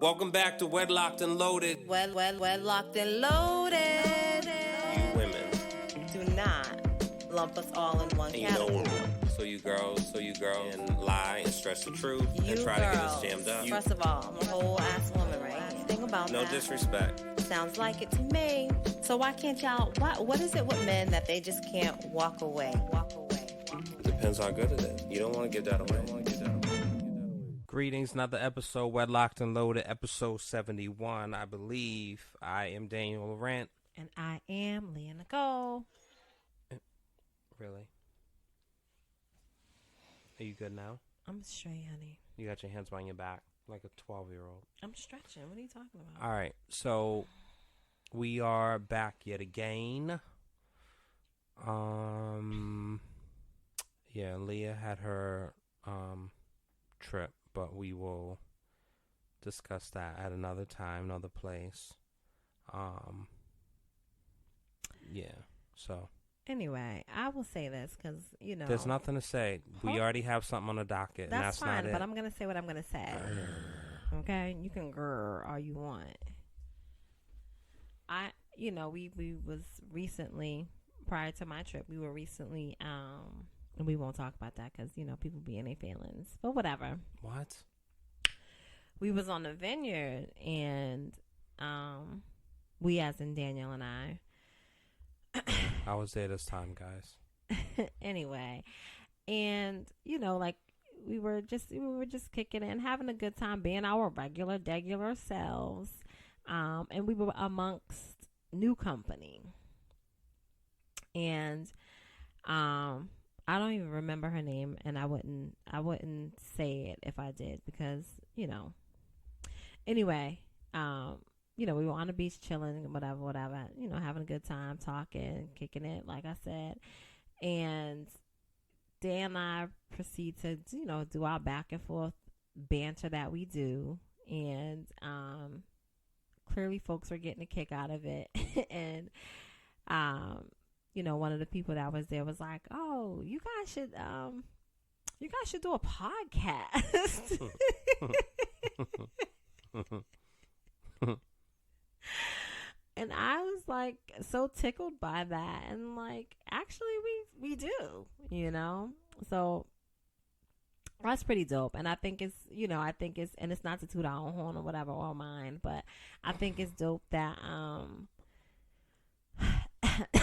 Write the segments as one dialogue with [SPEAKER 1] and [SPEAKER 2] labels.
[SPEAKER 1] Welcome back to Wedlocked and Loaded.
[SPEAKER 2] Wedlocked and loaded.
[SPEAKER 1] You women.
[SPEAKER 2] Do not lump us all in one category.
[SPEAKER 1] So you girls, and lie and stretch the truth and try
[SPEAKER 2] girls,
[SPEAKER 1] to get us jammed up.
[SPEAKER 2] First of all, I'm a whole ass woman, right? Think about
[SPEAKER 1] no
[SPEAKER 2] that.
[SPEAKER 1] No disrespect.
[SPEAKER 2] Sounds like it to me. So why can't y'all? What is it with men that they just can't walk away?
[SPEAKER 1] Depends how good it is. You don't want to give that away. Greetings, another episode, Wedlocked and Loaded, episode 71, I believe. I am Daniel Laurent.
[SPEAKER 2] And I am Leah Nicole.
[SPEAKER 1] Really? Are you good now?
[SPEAKER 2] I'm straight, honey.
[SPEAKER 1] You got your hands behind your back like a 12-year-old.
[SPEAKER 2] I'm stretching. What are you talking about?
[SPEAKER 1] All right, so we are back yet again. Yeah, Leah had her trip, but we will discuss that at another time, another place. Yeah, so.
[SPEAKER 2] Anyway, I will say this because, you know.
[SPEAKER 1] There's nothing to say. We already have something on the docket.
[SPEAKER 2] That's
[SPEAKER 1] fine,
[SPEAKER 2] not it.
[SPEAKER 1] But
[SPEAKER 2] I'm going to say what I'm going to say. Okay? You can grrr all you want. We was recently, prior to my trip, we were recently, and we won't talk about that because, people be in their feelings. But whatever.
[SPEAKER 1] What?
[SPEAKER 2] We was on the vineyard, and we, as in Daniel and I.
[SPEAKER 1] I was there this time, guys.
[SPEAKER 2] Anyway, and we were just kicking it and having a good time, being our regular selves, and we were amongst new company, and I don't even remember her name, and I wouldn't say it if I did because anyway, we were on the beach chilling, whatever, having a good time, talking, kicking it, like I said. And Dan and I proceed to, do our back and forth banter that we do. And clearly folks were getting a kick out of it. And, one of the people that was there was like, oh, you guys should do a podcast. And I was like so tickled by that, and like actually we do, so that's pretty dope. And I think it's and it's not to toot our own horn or whatever or mine, but I think it's dope that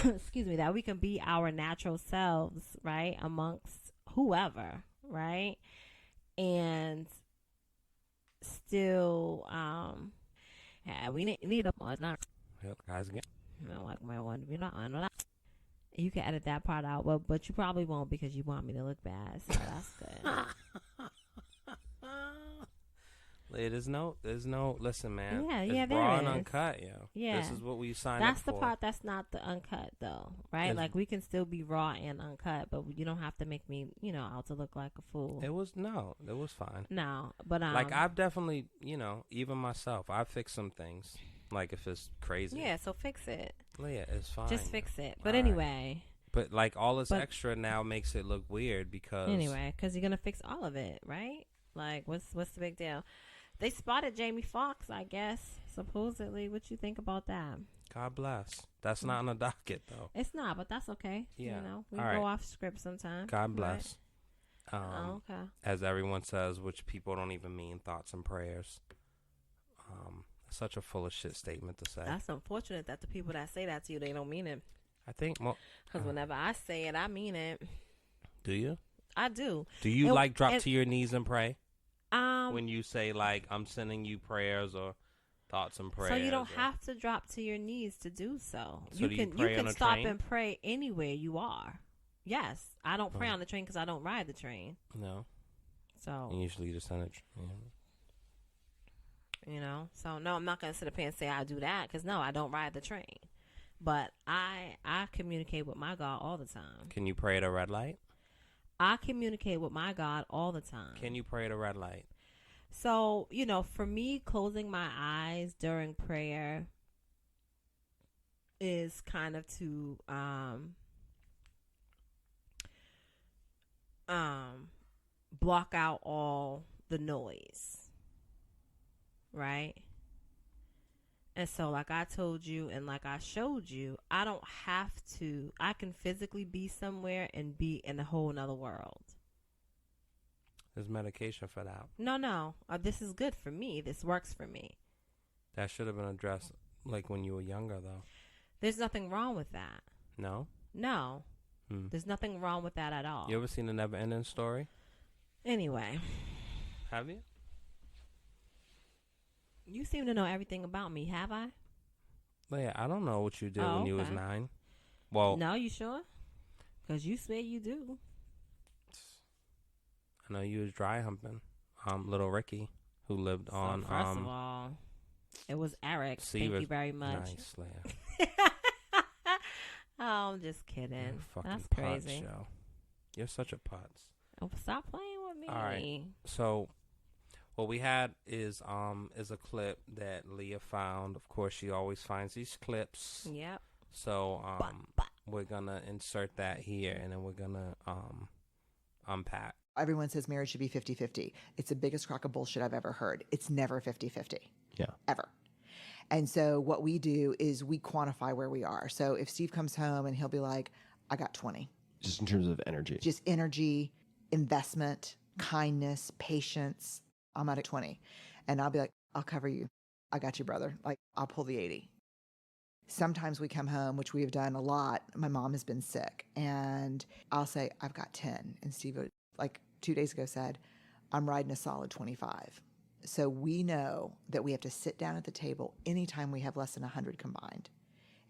[SPEAKER 2] excuse me, that we can be our natural selves, right, amongst whoever, right, and still we need a not.
[SPEAKER 1] Yep, guys again.
[SPEAKER 2] You can edit that part out, but you probably won't because you want me to look bad. So that's good.
[SPEAKER 1] There's no. Listen, man.
[SPEAKER 2] Yeah,
[SPEAKER 1] it's raw and uncut, yo. Yeah, this is what we signed up for.
[SPEAKER 2] That's the part that's not the uncut, though, right? Like we can still be raw and uncut, but you don't have to make me, out to look like a fool.
[SPEAKER 1] It was fine.
[SPEAKER 2] No, but
[SPEAKER 1] like I've definitely, even myself, I've fixed some things. Like if it's crazy.
[SPEAKER 2] Yeah, so fix it.
[SPEAKER 1] Yeah, it's fine.
[SPEAKER 2] Just fix it. But anyway.
[SPEAKER 1] But like all this extra now makes it look weird because.
[SPEAKER 2] Anyway, because you're gonna fix all of it, right? Like what's the big deal? They spotted Jamie Foxx, I guess. Supposedly, what you think about that?
[SPEAKER 1] God bless. That's not on the docket though.
[SPEAKER 2] It's not, but that's okay.
[SPEAKER 1] Yeah.
[SPEAKER 2] We go off script sometimes.
[SPEAKER 1] God bless.
[SPEAKER 2] Right? Okay.
[SPEAKER 1] As everyone says, which people don't even mean, thoughts and prayers. Such a full of shit statement to say.
[SPEAKER 2] That's unfortunate that the people that say that to you, they don't mean it.
[SPEAKER 1] I think
[SPEAKER 2] because whenever I say it, I mean it.
[SPEAKER 1] Do you?
[SPEAKER 2] I do.
[SPEAKER 1] Do you drop to your knees and pray? When you say like I'm sending you prayers or thoughts and prayers.
[SPEAKER 2] So you don't have to drop to your knees to do so.
[SPEAKER 1] So
[SPEAKER 2] you can stop and pray anywhere you are. Yes, I don't pray on the train because I don't ride the train.
[SPEAKER 1] No.
[SPEAKER 2] So
[SPEAKER 1] you usually just send it.
[SPEAKER 2] So no, I'm not going to sit up here and say I do that because no, I don't ride the train. But I communicate with my God all the time.
[SPEAKER 1] Can you pray at a red light?
[SPEAKER 2] I communicate with my God all the time.
[SPEAKER 1] Can you pray at a red light?
[SPEAKER 2] So, for me, closing my eyes during prayer is kind of to block out all the noise. right? And so, like I told you and like I showed you, I don't have to, I can physically be somewhere and be in a whole nother world.
[SPEAKER 1] There's medication for that.
[SPEAKER 2] No, no. This is good for me. This works for me.
[SPEAKER 1] That should have been addressed like when you were younger, though.
[SPEAKER 2] There's nothing wrong with that.
[SPEAKER 1] No?
[SPEAKER 2] No. There's nothing wrong with that at all.
[SPEAKER 1] You ever seen a Never Ending Story?
[SPEAKER 2] Anyway.
[SPEAKER 1] Have you?
[SPEAKER 2] You seem to know everything about me, have I?
[SPEAKER 1] Yeah, I don't know what you did when you was 9. Well,
[SPEAKER 2] no, you sure? Because you swear you do.
[SPEAKER 1] I know you was dry humping. Little Ricky, who lived on.
[SPEAKER 2] First of all, it was Eric. Thank you very much.
[SPEAKER 1] Nice, Leia.
[SPEAKER 2] Oh, I'm just kidding. That's
[SPEAKER 1] Putz,
[SPEAKER 2] crazy.
[SPEAKER 1] yo. You're such a putz.
[SPEAKER 2] Oh, stop playing with me.
[SPEAKER 1] All right. So, what we had is a clip that Leah found. Of course, she always finds these clips.
[SPEAKER 2] Yep.
[SPEAKER 1] So we're gonna insert that here, and then we're gonna unpack.
[SPEAKER 3] Everyone says marriage should be 50-50. It's the biggest crock of bullshit I've ever heard. It's never 50-50.
[SPEAKER 4] Yeah.
[SPEAKER 3] Ever. And so what we do is we quantify where we are. So if Steve comes home and he'll be like, I got 20.
[SPEAKER 4] Just in terms of energy.
[SPEAKER 3] Just energy, investment, kindness, patience. I'm at 20. And I'll be like, I'll cover you. I got you, brother. Like, I'll pull the 80. Sometimes we come home, which we have done a lot. My mom has been sick. And I'll say, I've got 10. And Steve, like 2 days ago, said, I'm riding a solid 25. So we know that we have to sit down at the table anytime we have less than 100 combined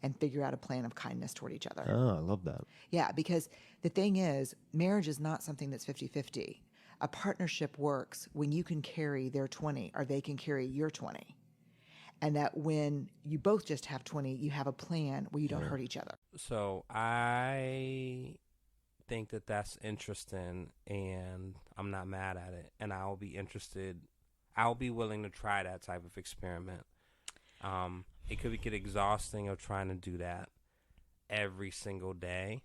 [SPEAKER 3] and figure out a plan of kindness toward each other.
[SPEAKER 4] Oh, I love that.
[SPEAKER 3] Yeah, because the thing is, marriage is not something that's 50-50. A partnership works when you can carry their 20 or they can carry your 20. And that when you both just have 20, you have a plan where you don't hurt each other.
[SPEAKER 1] So I think that that's interesting, and I'm not mad at it. And I'll be interested. I'll be willing to try that type of experiment. It could get exhausting of trying to do that every single day.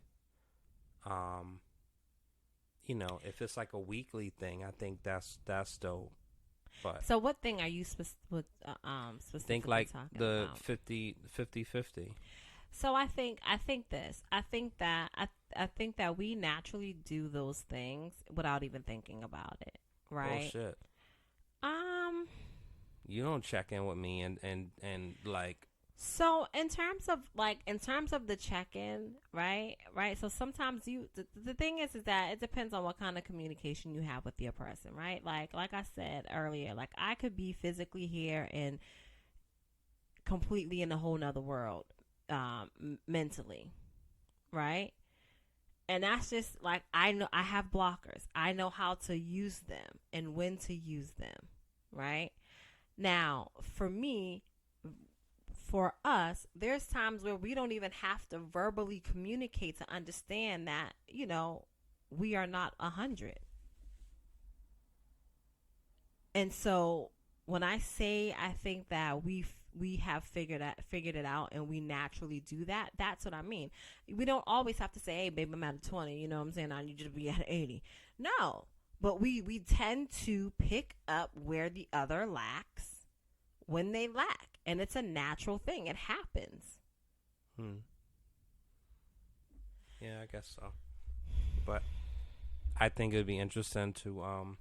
[SPEAKER 1] If it's like a weekly thing, I think that's dope. But
[SPEAKER 2] so what thing are you specifically
[SPEAKER 1] think like
[SPEAKER 2] talking
[SPEAKER 1] the
[SPEAKER 2] about?
[SPEAKER 1] 50-50.
[SPEAKER 2] So I think that we naturally do those things without even thinking about it, right?
[SPEAKER 1] Bullshit. You don't check in with me and like.
[SPEAKER 2] So in terms of the check-in, right? So sometimes the thing is that it depends on what kind of communication you have with your person, right? Like I said earlier, like I could be physically here and completely in a whole nother world, mentally, right? And that's just like, I know I have blockers. I know how to use them and when to use them, right? Now, for us, there's times where we don't even have to verbally communicate to understand that, we are not 100. And so when I say I think that we have figured it out and we naturally do that, that's what I mean. We don't always have to say, hey, babe, I'm at a 20. You know what I'm saying? I need you to be at 80. No. But we tend to pick up where the other lacks when they lack. And it's a natural thing. It happens.
[SPEAKER 1] Yeah, I guess so. But I think it would be interesting to,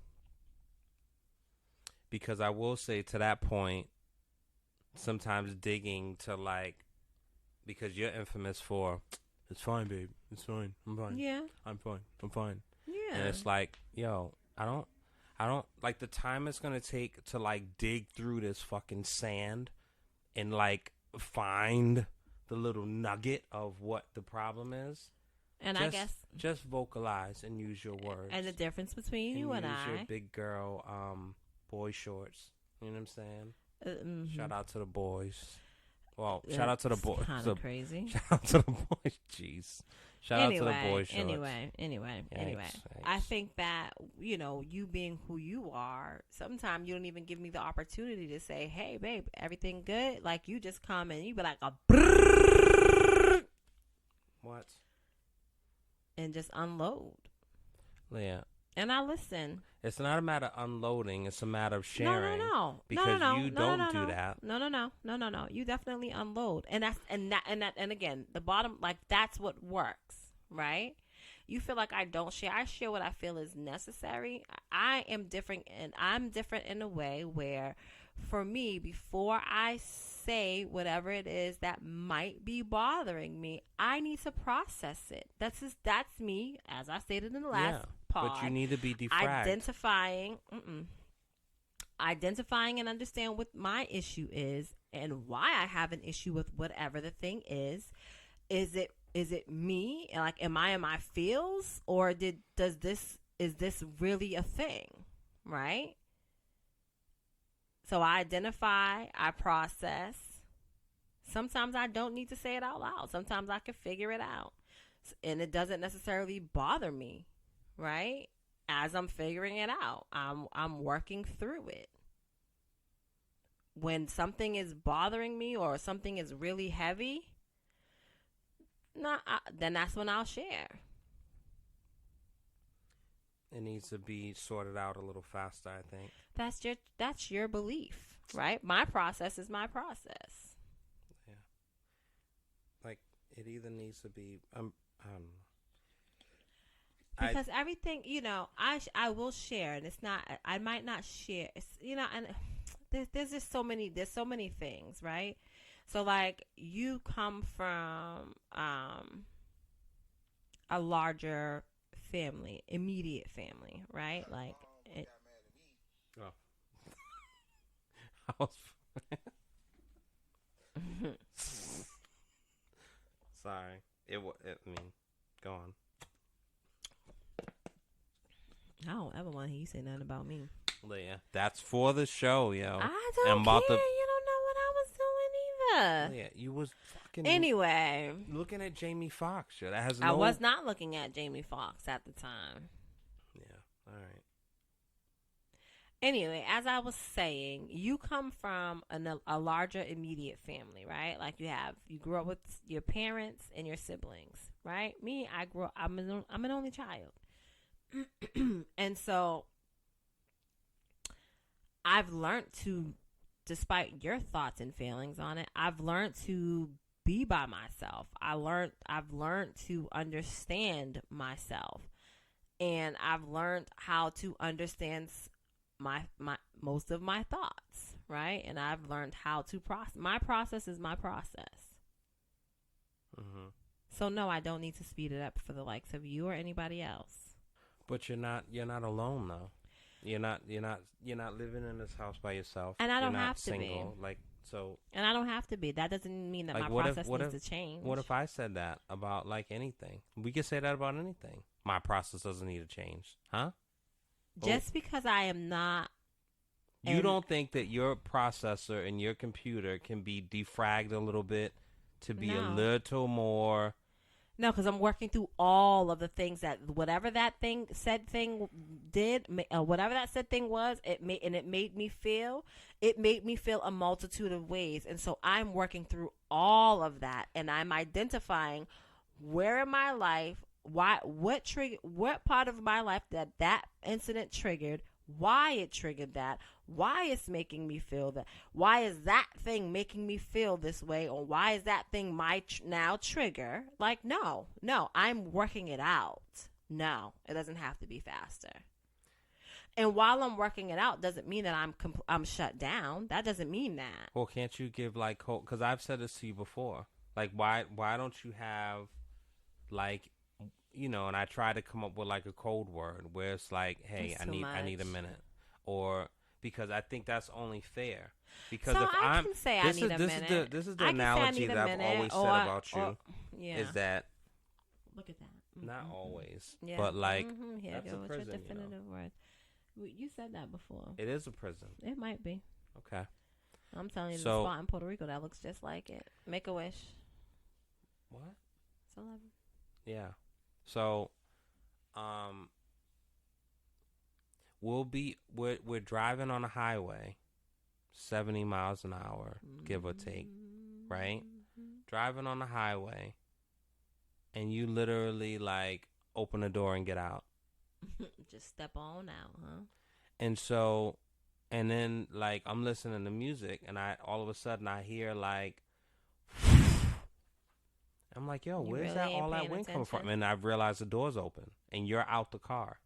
[SPEAKER 1] because I will say to that point, sometimes digging to like, because you're infamous for, it's fine, babe. It's fine. I'm fine.
[SPEAKER 2] Yeah.
[SPEAKER 1] I'm fine. I'm fine.
[SPEAKER 2] Yeah.
[SPEAKER 1] And it's like, yo, I don't like the time it's going to take to like dig through this fucking sand and like find the little nugget of what the problem is.
[SPEAKER 2] And I guess
[SPEAKER 1] just vocalize and use your words.
[SPEAKER 2] And the difference between you and
[SPEAKER 1] use
[SPEAKER 2] I.
[SPEAKER 1] your big girl boy shorts. You know what I'm saying?
[SPEAKER 2] Mm-hmm.
[SPEAKER 1] Shout out to the boys. Well, shout out to the boys.
[SPEAKER 2] Kind of crazy.
[SPEAKER 1] Shout out to the boys. Jeez. Shout out to the boys.
[SPEAKER 2] Anyway.
[SPEAKER 1] Yikes.
[SPEAKER 2] I think that, you being who you are, sometimes you don't even give me the opportunity to say, hey, babe, everything good? Like, you just come and you be like,
[SPEAKER 1] what?
[SPEAKER 2] And just unload.
[SPEAKER 1] Yeah.
[SPEAKER 2] And I listen.
[SPEAKER 1] It's not a matter of unloading. It's a matter of
[SPEAKER 2] No,
[SPEAKER 1] sharing.
[SPEAKER 2] no, no,
[SPEAKER 1] Because
[SPEAKER 2] no, no,
[SPEAKER 1] you
[SPEAKER 2] no, no,
[SPEAKER 1] don't
[SPEAKER 2] no,
[SPEAKER 1] do
[SPEAKER 2] no,
[SPEAKER 1] that.
[SPEAKER 2] no, no, no, no, no, no. You definitely unload, and and again, the bottom, like that's what works, right? You feel like I don't share. I share what I feel is necessary. I am different, and I'm different in a way where, for me, before I say whatever it is that might be bothering me, I need to process it. That's me, as I stated in the last
[SPEAKER 1] Yeah.
[SPEAKER 2] pod.
[SPEAKER 1] But you need to be defragged.
[SPEAKER 2] Identifying and understand what my issue is and why I have an issue with whatever the thing is. Is it me? Like, am I in my feels, or is this really a thing, right? So I identify, I process. Sometimes I don't need to say it out loud. Sometimes I can figure it out, and it doesn't necessarily bother me, right? As I'm figuring it out, I'm working through it. When something is bothering me or something is really heavy, then that's when I'll share.
[SPEAKER 1] It needs to be sorted out a little faster, I think.
[SPEAKER 2] That's your belief, right? My process is my process.
[SPEAKER 1] Yeah. Like, it either needs to be I don't know.
[SPEAKER 2] Because everything, I will share, and it's not. I might not share. It's, and there's just there's so many things, right? So like, you come from a larger family, immediate family, right? Like,
[SPEAKER 1] Oh. I was sorry. I mean, go on.
[SPEAKER 2] I don't ever want to hear you say nothing about me.
[SPEAKER 1] Leah, that's for the show, yo.
[SPEAKER 2] I don't care. You don't know what I was doing either.
[SPEAKER 1] Leah, you was fucking
[SPEAKER 2] anyway
[SPEAKER 1] looking at Jamie Foxx. That has
[SPEAKER 2] I was not looking at Jamie Foxx at the time.
[SPEAKER 1] Yeah, all right.
[SPEAKER 2] Anyway, as I was saying, you come from a larger immediate family, right? Like, you grew up with your parents and your siblings, right? Me, I'm an only child. And so I've learned to, despite your thoughts and feelings on it, I've learned to be by myself. I've learned to understand myself, and I've learned how to understand my most of my thoughts, right? And I've learned how to process. My process is my process.
[SPEAKER 1] Mm-hmm.
[SPEAKER 2] So no, I don't need to speed it up for the likes of you or anybody else.
[SPEAKER 1] But you're not alone though. You're not living in this house by yourself.
[SPEAKER 2] And I don't
[SPEAKER 1] you're not
[SPEAKER 2] have to
[SPEAKER 1] single,
[SPEAKER 2] be.
[SPEAKER 1] like, so.
[SPEAKER 2] And I don't have to be. That doesn't mean that
[SPEAKER 1] like,
[SPEAKER 2] my process needs to change.
[SPEAKER 1] What if I said that about, like, anything? We could say that about anything. My process doesn't need to change, huh?
[SPEAKER 2] Just because I am not.
[SPEAKER 1] You don't think that your processor and your computer can be defragged a little bit to be a little more?
[SPEAKER 2] No, because I'm working through all of the things that whatever that said thing did, whatever that said thing was, it made me feel a multitude of ways, and so I'm working through all of that, and I'm identifying where in my life, what part of my life that incident triggered, why it triggered that, why it's making me feel that, why is that thing making me feel this way, or why is that thing my now trigger. Like, no, I'm working it out. No, it doesn't have to be faster. And while I'm working it out doesn't mean that I'm shut down. That doesn't mean that.
[SPEAKER 1] Well, can't you give, like, because I've said this to you before, like, why don't you have, like, and I try to come up with, like, a code word where it's like, hey, I need a minute, or because I think that's only fair. Because
[SPEAKER 2] so
[SPEAKER 1] if
[SPEAKER 2] I can say I need a minute.
[SPEAKER 1] This is the analogy that I've always said about you. Is that
[SPEAKER 2] look at that?
[SPEAKER 1] Not always,
[SPEAKER 2] yeah.
[SPEAKER 1] But like,
[SPEAKER 2] yeah,
[SPEAKER 1] that's a prison.
[SPEAKER 2] Your definitive word. You said that before.
[SPEAKER 1] It is a prison.
[SPEAKER 2] It might be.
[SPEAKER 1] Okay.
[SPEAKER 2] I'm telling you, the spot in Puerto Rico that looks just like it. Make a wish.
[SPEAKER 1] What?
[SPEAKER 2] It's 11.
[SPEAKER 1] Yeah. So, we're driving on a highway, 70 miles an hour, give or take, right? Driving on the highway, and you literally, like, open the door and get out.
[SPEAKER 2] Just step on out, huh?
[SPEAKER 1] And so, and then like I'm listening to music, and I all of a sudden I hear like, I'm like, yo,
[SPEAKER 2] You
[SPEAKER 1] where's
[SPEAKER 2] really
[SPEAKER 1] that
[SPEAKER 2] ain't
[SPEAKER 1] all that
[SPEAKER 2] paying
[SPEAKER 1] wind coming from?
[SPEAKER 2] attention.
[SPEAKER 1] And I realize the door's open, and you're out the car.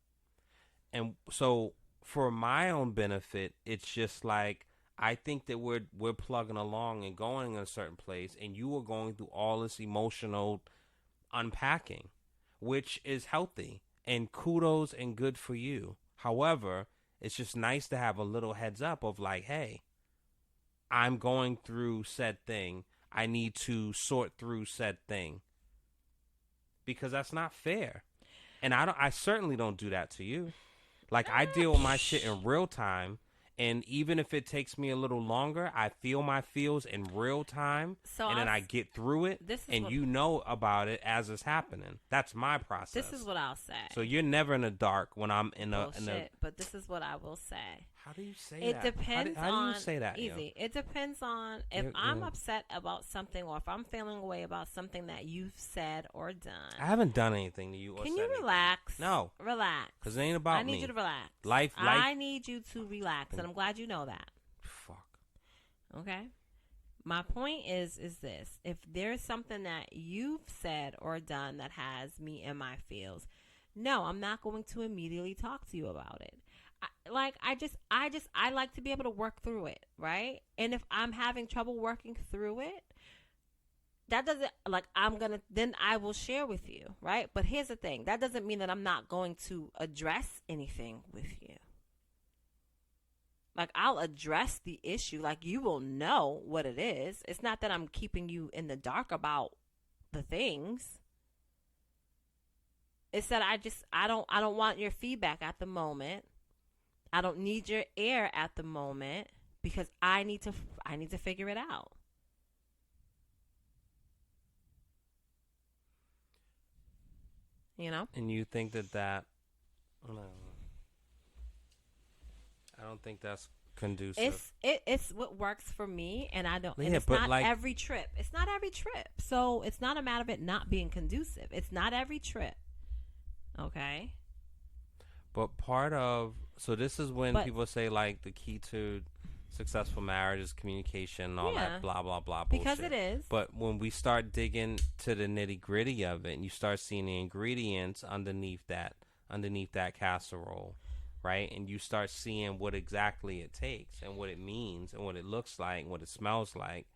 [SPEAKER 1] And so, for my own benefit, it's just like I think that we're plugging along and going in a certain place, and you are going through all this emotional unpacking, which is healthy and kudos and good for you. However, it's just nice to have a little heads up of like, hey, I'm going through said thing. I need to sort through said thing because that's not fair. And I certainly don't do that to you. Like I deal with my shit in real time, and even if it takes me a little longer, I feel my feels in real time,
[SPEAKER 2] So
[SPEAKER 1] and then I get through it,
[SPEAKER 2] this is
[SPEAKER 1] and
[SPEAKER 2] what,
[SPEAKER 1] you know about it as it's happening. That's my process.
[SPEAKER 2] this is what I'll say.
[SPEAKER 1] So you're never in the dark when I'm in a
[SPEAKER 2] Bullshit, but this is what I will say.
[SPEAKER 1] How do you say
[SPEAKER 2] It
[SPEAKER 1] that?
[SPEAKER 2] depends
[SPEAKER 1] how do
[SPEAKER 2] on
[SPEAKER 1] you say that?
[SPEAKER 2] easy. It depends on if I'm upset about something, or if I'm feeling away about something that you've said or done.
[SPEAKER 1] I haven't done anything to you. Or
[SPEAKER 2] Can
[SPEAKER 1] said
[SPEAKER 2] you
[SPEAKER 1] anything.
[SPEAKER 2] relax?
[SPEAKER 1] No,
[SPEAKER 2] Relax.
[SPEAKER 1] because it ain't about me.
[SPEAKER 2] I need you to relax.
[SPEAKER 1] Life.
[SPEAKER 2] I need you to relax, and I'm glad you know that.
[SPEAKER 1] Fuck.
[SPEAKER 2] Okay. My point is this: if there's something that you've said or done that has me in my feels, no, I'm not going to immediately talk to you about it. I like to be able to work through it, right? And if I'm having trouble working through it, that doesn't then I will share with you, right? But here's the thing: that doesn't mean that I'm not going to address anything with you. Like, I'll address the issue. Like, you will know what it is. It's not that I'm keeping you in the dark about the things. It's that I don't want your feedback at the moment. I don't need your ear at the moment because I need to figure it out. You know?
[SPEAKER 1] And you think that no, I don't think that's conducive.
[SPEAKER 2] It's what works for me, and I don't.
[SPEAKER 1] Yeah,
[SPEAKER 2] and it's
[SPEAKER 1] but
[SPEAKER 2] not
[SPEAKER 1] like,
[SPEAKER 2] every trip. It's not every trip. So it's not a matter of it not being conducive. It's not every trip. Okay.
[SPEAKER 1] but so this is when people say like the key to successful marriage is communication and all that blah blah blah bullshit.
[SPEAKER 2] Because it is.
[SPEAKER 1] But when we start digging to the nitty gritty of it, and you start seeing the ingredients underneath that casserole, right? And you start seeing what exactly it takes and what it means and what it looks like and what it smells like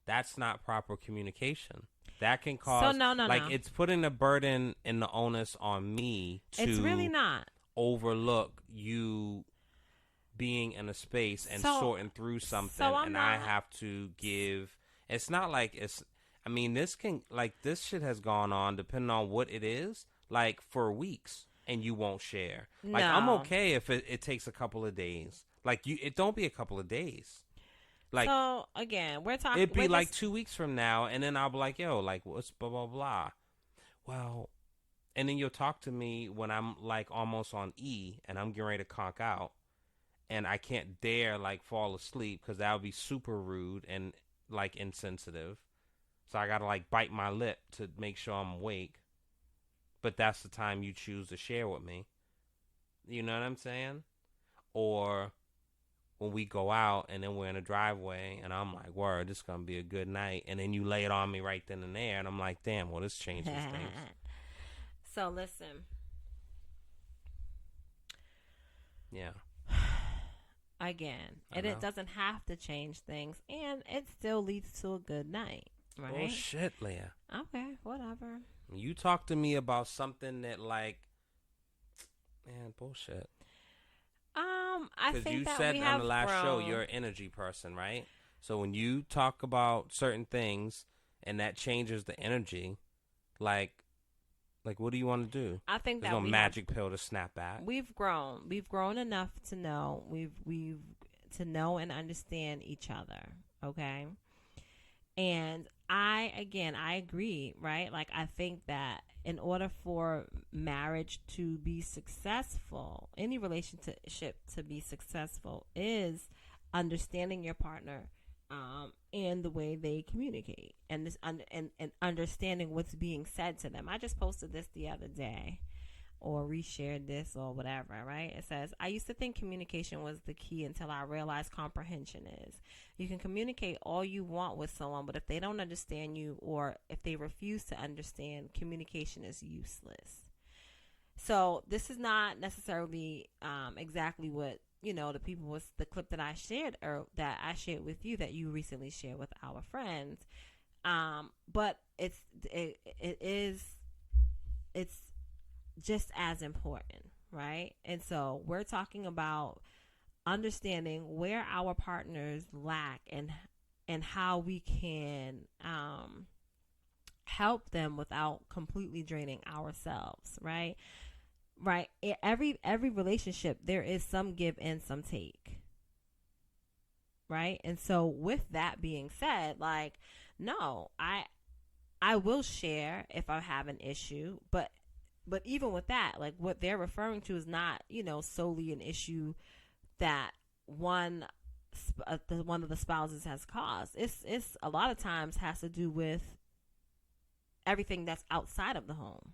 [SPEAKER 1] that's not proper communication. That can cause
[SPEAKER 2] no.
[SPEAKER 1] It's putting the burden and the onus on me to
[SPEAKER 2] It's really not
[SPEAKER 1] overlook you being in a space and sorting through something, and I have to give. It's not like it's. I mean, this shit has gone on depending on what it is, like for weeks, and you won't share. Like I'm okay if it takes a couple of days. Like it don't be a couple of days. Like,
[SPEAKER 2] so again, we're talking.
[SPEAKER 1] It'd be like 2 weeks from now, and then I'll be like, yo, like what's blah blah blah. Well, and then you'll talk to me when I'm like almost on E, and I'm getting ready to conk out. And I can't dare like fall asleep because that would be super rude and like insensitive. So I gotta like bite my lip to make sure I'm awake. But that's the time you choose to share with me. You know what I'm saying? Or when we go out and then we're in a driveway and I'm like, word, this is gonna be a good night. And then you lay it on me right then and there, and I'm like, damn, well, this changes things.
[SPEAKER 2] So listen.
[SPEAKER 1] Yeah.
[SPEAKER 2] Again, and it doesn't have to change things, and it still leads to a good night, right?
[SPEAKER 1] Oh shit, Leah.
[SPEAKER 2] Okay, whatever.
[SPEAKER 1] You talk to me about something that like, man, bullshit.
[SPEAKER 2] I think
[SPEAKER 1] you
[SPEAKER 2] that
[SPEAKER 1] said
[SPEAKER 2] we
[SPEAKER 1] on
[SPEAKER 2] have
[SPEAKER 1] the last
[SPEAKER 2] grown.
[SPEAKER 1] show you're an energy person, right? So when you talk about certain things and that changes the energy, like what do you want to do?
[SPEAKER 2] I think
[SPEAKER 1] there's
[SPEAKER 2] that
[SPEAKER 1] no magic pill to snap back.
[SPEAKER 2] We've grown enough to know to know and understand each other. Okay, and I agree, right? Like I think that in order for marriage to be successful, any relationship to be successful is understanding your partner and the way they communicate and understanding what's being said to them. I just posted this the other day. or reshared this or whatever, right? It says, I used to think communication was the key until I realized comprehension is. You can communicate all you want with someone, but if they don't understand you or if they refuse to understand, communication is useless. So this is not necessarily exactly what, the people was the clip that I shared or that I shared with you that you recently shared with our friends. But it's just as important, right? And so we're talking about understanding where our partners lack and how we can help them without completely draining ourselves, right? Right. Every relationship there is some give and some take. Right? And so with that being said, like, no, I will share if I have an issue, but even with that, like what they're referring to is not, solely an issue that one of the spouses has caused. It's a lot of times has to do with everything that's outside of the home.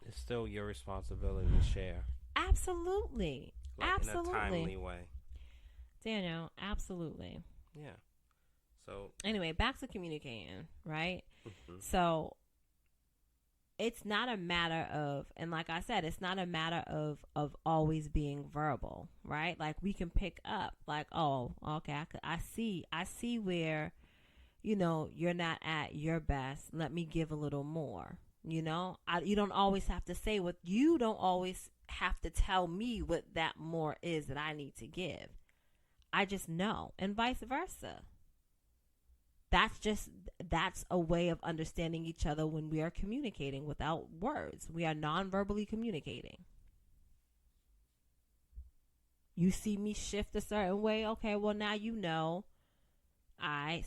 [SPEAKER 1] It's still your responsibility to share.
[SPEAKER 2] Absolutely.
[SPEAKER 1] Like
[SPEAKER 2] Absolutely.
[SPEAKER 1] in a timely way.
[SPEAKER 2] Daniel, absolutely.
[SPEAKER 1] Yeah. So
[SPEAKER 2] anyway, back to communicating, right?
[SPEAKER 1] Mm-hmm.
[SPEAKER 2] So it's not a matter of, and like I said, it's not a matter of always being verbal, right? Like we can pick up, like, oh, okay, I see where, you're not at your best. Let me give a little more. You don't always have to say what, you don't always have to tell me what that more is that I need to give. I just know, and vice versa. That's a way of understanding each other when we are communicating without words. We are non-verbally communicating. You see me shift a certain way, okay, well now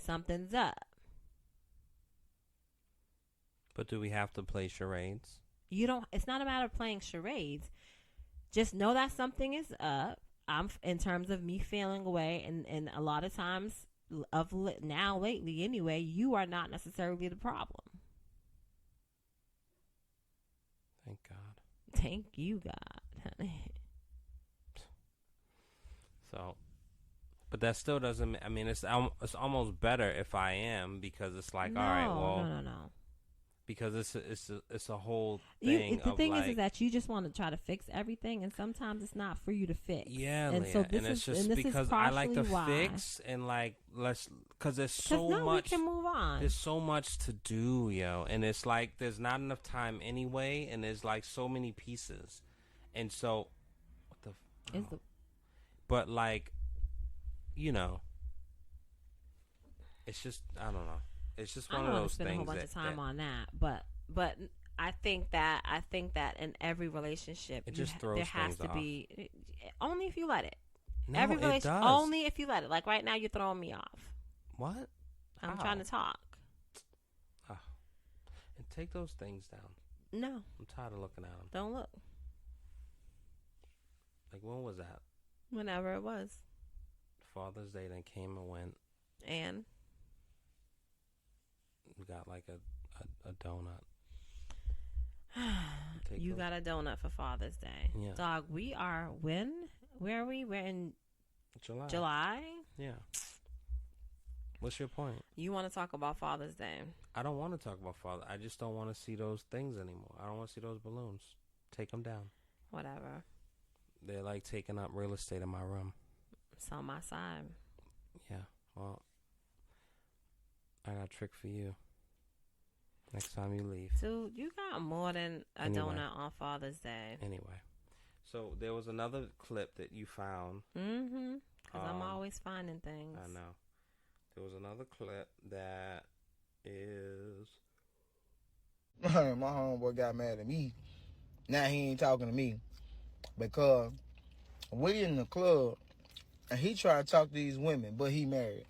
[SPEAKER 2] something's up.
[SPEAKER 1] But do we have to play charades?
[SPEAKER 2] It's not a matter of playing charades. Just know that something is up. In terms of me feeling away, and a lot of times now lately anyway, you are not necessarily the problem.
[SPEAKER 1] Thank God.
[SPEAKER 2] Thank you, God.
[SPEAKER 1] So, but that still doesn't. I mean, it's almost better if I am, because it's like, all right, well,
[SPEAKER 2] no.
[SPEAKER 1] Because it's a whole thing.
[SPEAKER 2] The thing is that you just want to try to fix everything, and sometimes it's not for you to fix.
[SPEAKER 1] Yeah,
[SPEAKER 2] and
[SPEAKER 1] Leah,
[SPEAKER 2] so this
[SPEAKER 1] it's just because I like to fix and like because there's so much.
[SPEAKER 2] We can move on.
[SPEAKER 1] There's so much to do, yo, and it's like there's not enough time anyway, and there's like so many pieces, and so what the. But like, it's just I don't know. It's just one of those things. I don't want to spend a whole bunch of
[SPEAKER 2] time on that, but I think that in every relationship,
[SPEAKER 1] it just throws
[SPEAKER 2] there has to
[SPEAKER 1] off.
[SPEAKER 2] Be only if you let it.
[SPEAKER 1] No,
[SPEAKER 2] every
[SPEAKER 1] it does.
[SPEAKER 2] Only if you let it. Like right now, you're throwing me off.
[SPEAKER 1] What?
[SPEAKER 2] I'm trying to talk.
[SPEAKER 1] Oh. And take those things down.
[SPEAKER 2] No,
[SPEAKER 1] I'm tired of looking at them.
[SPEAKER 2] Don't look.
[SPEAKER 1] Like when was that?
[SPEAKER 2] Whenever it was.
[SPEAKER 1] Father's Day then came and went.
[SPEAKER 2] And
[SPEAKER 1] we got like a donut.
[SPEAKER 2] You got a donut for Father's Day.
[SPEAKER 1] Yeah.
[SPEAKER 2] Dog, we are when? Where are we? We're in July?
[SPEAKER 1] Yeah. What's your point?
[SPEAKER 2] You want to talk about Father's Day?
[SPEAKER 1] I don't want to talk about Father. I just don't want to see those things anymore. I don't want to see those balloons. Take them down.
[SPEAKER 2] Whatever.
[SPEAKER 1] They're like taking up real estate in my room.
[SPEAKER 2] It's on my side.
[SPEAKER 1] Yeah. Well, I got a trick for you. Next time you leave.
[SPEAKER 2] Dude, you got more than a donut on Father's Day.
[SPEAKER 1] Anyway. So there was another clip that you found.
[SPEAKER 2] Mm-hmm. Because I'm always finding things.
[SPEAKER 1] I know. There was another clip that is...
[SPEAKER 4] My homeboy got mad at me. Now he ain't talking to me. Because we in the club and he trying to talk to these women, but he married.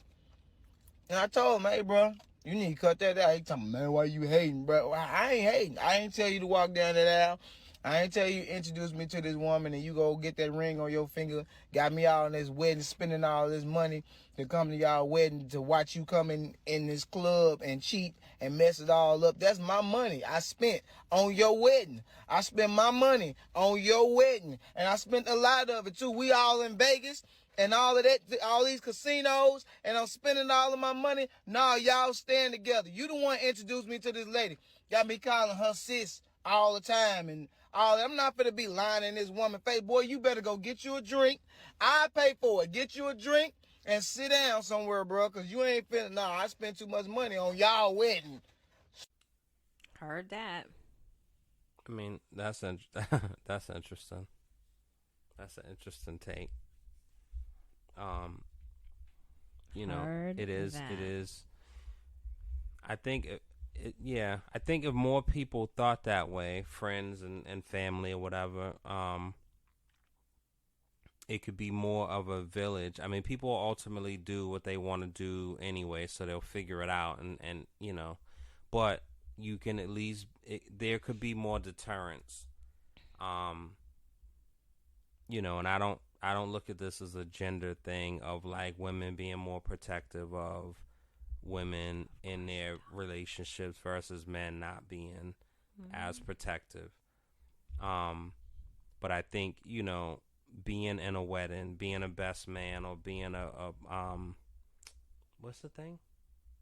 [SPEAKER 4] And I told him, hey, bro, you need to cut that out. He talking, man, why you hating, bro? I ain't hating. I ain't tell you to walk down that aisle. I ain't tell you introduce me to this woman and you go get that ring on your finger, got me out on this wedding, spending all this money to come to y'all wedding to watch you come in this club and cheat and mess it all up. That's my money I spent on your wedding. I spent my money on your wedding, and I spent a lot of it too. We all in Vegas and all of that, all these casinos, and I'm spending all of my money. Nah, y'all stand together. You the one introduced me to this lady. Got me calling her sis all the time and all that. I'm not finna be lying in this woman's face. Boy, you better go get you a drink. I pay for it. Get you a drink and sit down somewhere, bro, because you ain't finna. Nah, I spent too much money on y'all wedding.
[SPEAKER 2] Heard that.
[SPEAKER 1] I mean, that's that's interesting. That's an interesting take. You know,
[SPEAKER 2] Heard
[SPEAKER 1] it is.
[SPEAKER 2] that.
[SPEAKER 1] It is. I think. Yeah, I think if more people thought that way, friends and family or whatever, it could be more of a village. I mean, people ultimately do what they want to do anyway, so they'll figure it out, and you know, but you can at least there could be more deterrence. You know, and I don't look at this as a gender thing of like women being more protective of women in their relationships versus men not being as protective. But I think, you know, being in a wedding, being a best man, or being a what's the thing?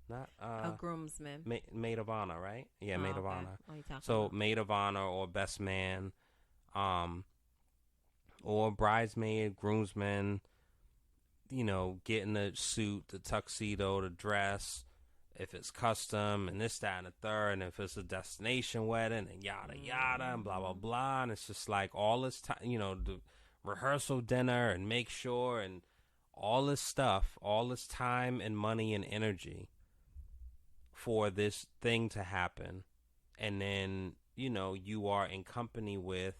[SPEAKER 1] Not
[SPEAKER 2] A groomsman.
[SPEAKER 1] maid of honor, right? Yeah,
[SPEAKER 2] Oh,
[SPEAKER 1] maid of
[SPEAKER 2] okay.
[SPEAKER 1] honor.
[SPEAKER 2] What are you talking
[SPEAKER 1] So
[SPEAKER 2] about?
[SPEAKER 1] maid of honor or best man, or bridesmaid, groomsman, you know, getting the suit, the tuxedo, the dress, if it's custom, and this, that, and the third, and if it's a destination wedding, and yada, yada, and blah, blah, blah, and it's just like all this time, you know, the rehearsal dinner, and make sure, and all this stuff, all this time and money and energy for this thing to happen, and then, you know, you are in company with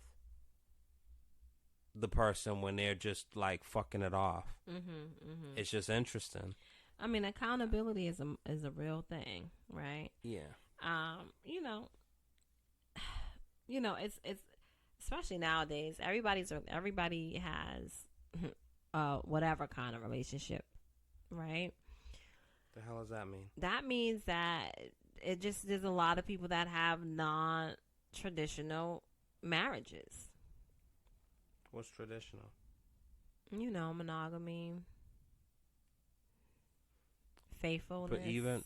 [SPEAKER 1] the person when they're just like fucking it off. It's just interesting.
[SPEAKER 2] I mean, accountability is a real thing, right?
[SPEAKER 1] Yeah.
[SPEAKER 2] You know, it's especially nowadays. Everybody has whatever kind of relationship, right?
[SPEAKER 1] The hell does that mean?
[SPEAKER 2] That means that there's a lot of people that have non-traditional marriages.
[SPEAKER 1] What's traditional?
[SPEAKER 2] You know, monogamy, faithfulness.
[SPEAKER 1] But even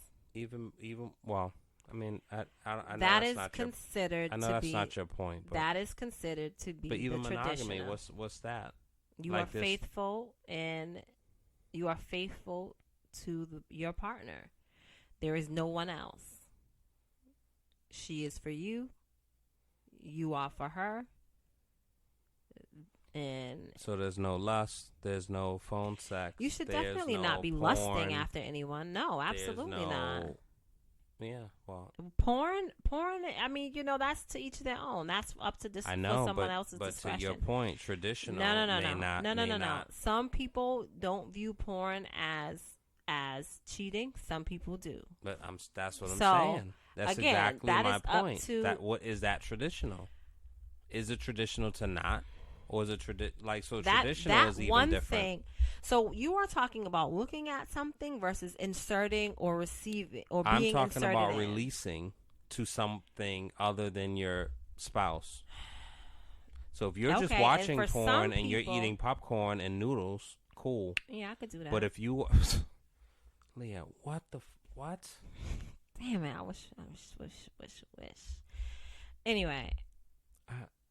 [SPEAKER 1] well, I mean, I know
[SPEAKER 2] that
[SPEAKER 1] that's
[SPEAKER 2] is
[SPEAKER 1] not
[SPEAKER 2] considered
[SPEAKER 1] I know
[SPEAKER 2] to
[SPEAKER 1] that's
[SPEAKER 2] be
[SPEAKER 1] not your point. But,
[SPEAKER 2] that is considered to be
[SPEAKER 1] but even
[SPEAKER 2] the
[SPEAKER 1] monogamy,
[SPEAKER 2] traditional.
[SPEAKER 1] what's that?
[SPEAKER 2] You
[SPEAKER 1] like
[SPEAKER 2] are
[SPEAKER 1] this-
[SPEAKER 2] faithful, and you are faithful to your partner. There is no one else. She is for you. You are for her. And
[SPEAKER 1] So there's no lust. There's no phone sex.
[SPEAKER 2] you should
[SPEAKER 1] there's
[SPEAKER 2] definitely
[SPEAKER 1] no
[SPEAKER 2] not be
[SPEAKER 1] porn,
[SPEAKER 2] lusting after anyone. No,
[SPEAKER 1] there's
[SPEAKER 2] absolutely not.
[SPEAKER 1] Yeah, well,
[SPEAKER 2] Porn. I mean, that's to each their own. That's up to
[SPEAKER 1] I know,
[SPEAKER 2] for someone
[SPEAKER 1] but
[SPEAKER 2] else's
[SPEAKER 1] but
[SPEAKER 2] discretion.
[SPEAKER 1] to your point, traditional
[SPEAKER 2] No.
[SPEAKER 1] may not.
[SPEAKER 2] Some people don't view porn as cheating. Some people do.
[SPEAKER 1] But that's what I'm
[SPEAKER 2] So,
[SPEAKER 1] saying. That's
[SPEAKER 2] again,
[SPEAKER 1] exactly
[SPEAKER 2] that
[SPEAKER 1] my
[SPEAKER 2] is up
[SPEAKER 1] point.
[SPEAKER 2] to-
[SPEAKER 1] That what is that traditional? Is it traditional to not, or is it traditional
[SPEAKER 2] That
[SPEAKER 1] is even
[SPEAKER 2] one
[SPEAKER 1] different?
[SPEAKER 2] thing. So you are talking about looking at something versus inserting or receiving or
[SPEAKER 1] I'm
[SPEAKER 2] being
[SPEAKER 1] talking
[SPEAKER 2] inserted
[SPEAKER 1] about
[SPEAKER 2] in.
[SPEAKER 1] releasing to something other than your spouse. So if you're just
[SPEAKER 2] Okay, and
[SPEAKER 1] watching
[SPEAKER 2] for some
[SPEAKER 1] porn and you're
[SPEAKER 2] people-
[SPEAKER 1] eating popcorn and noodles, cool.
[SPEAKER 2] Yeah, I could do that.
[SPEAKER 1] But if you, Leah, what?
[SPEAKER 2] Damn it, I wish. Anyway,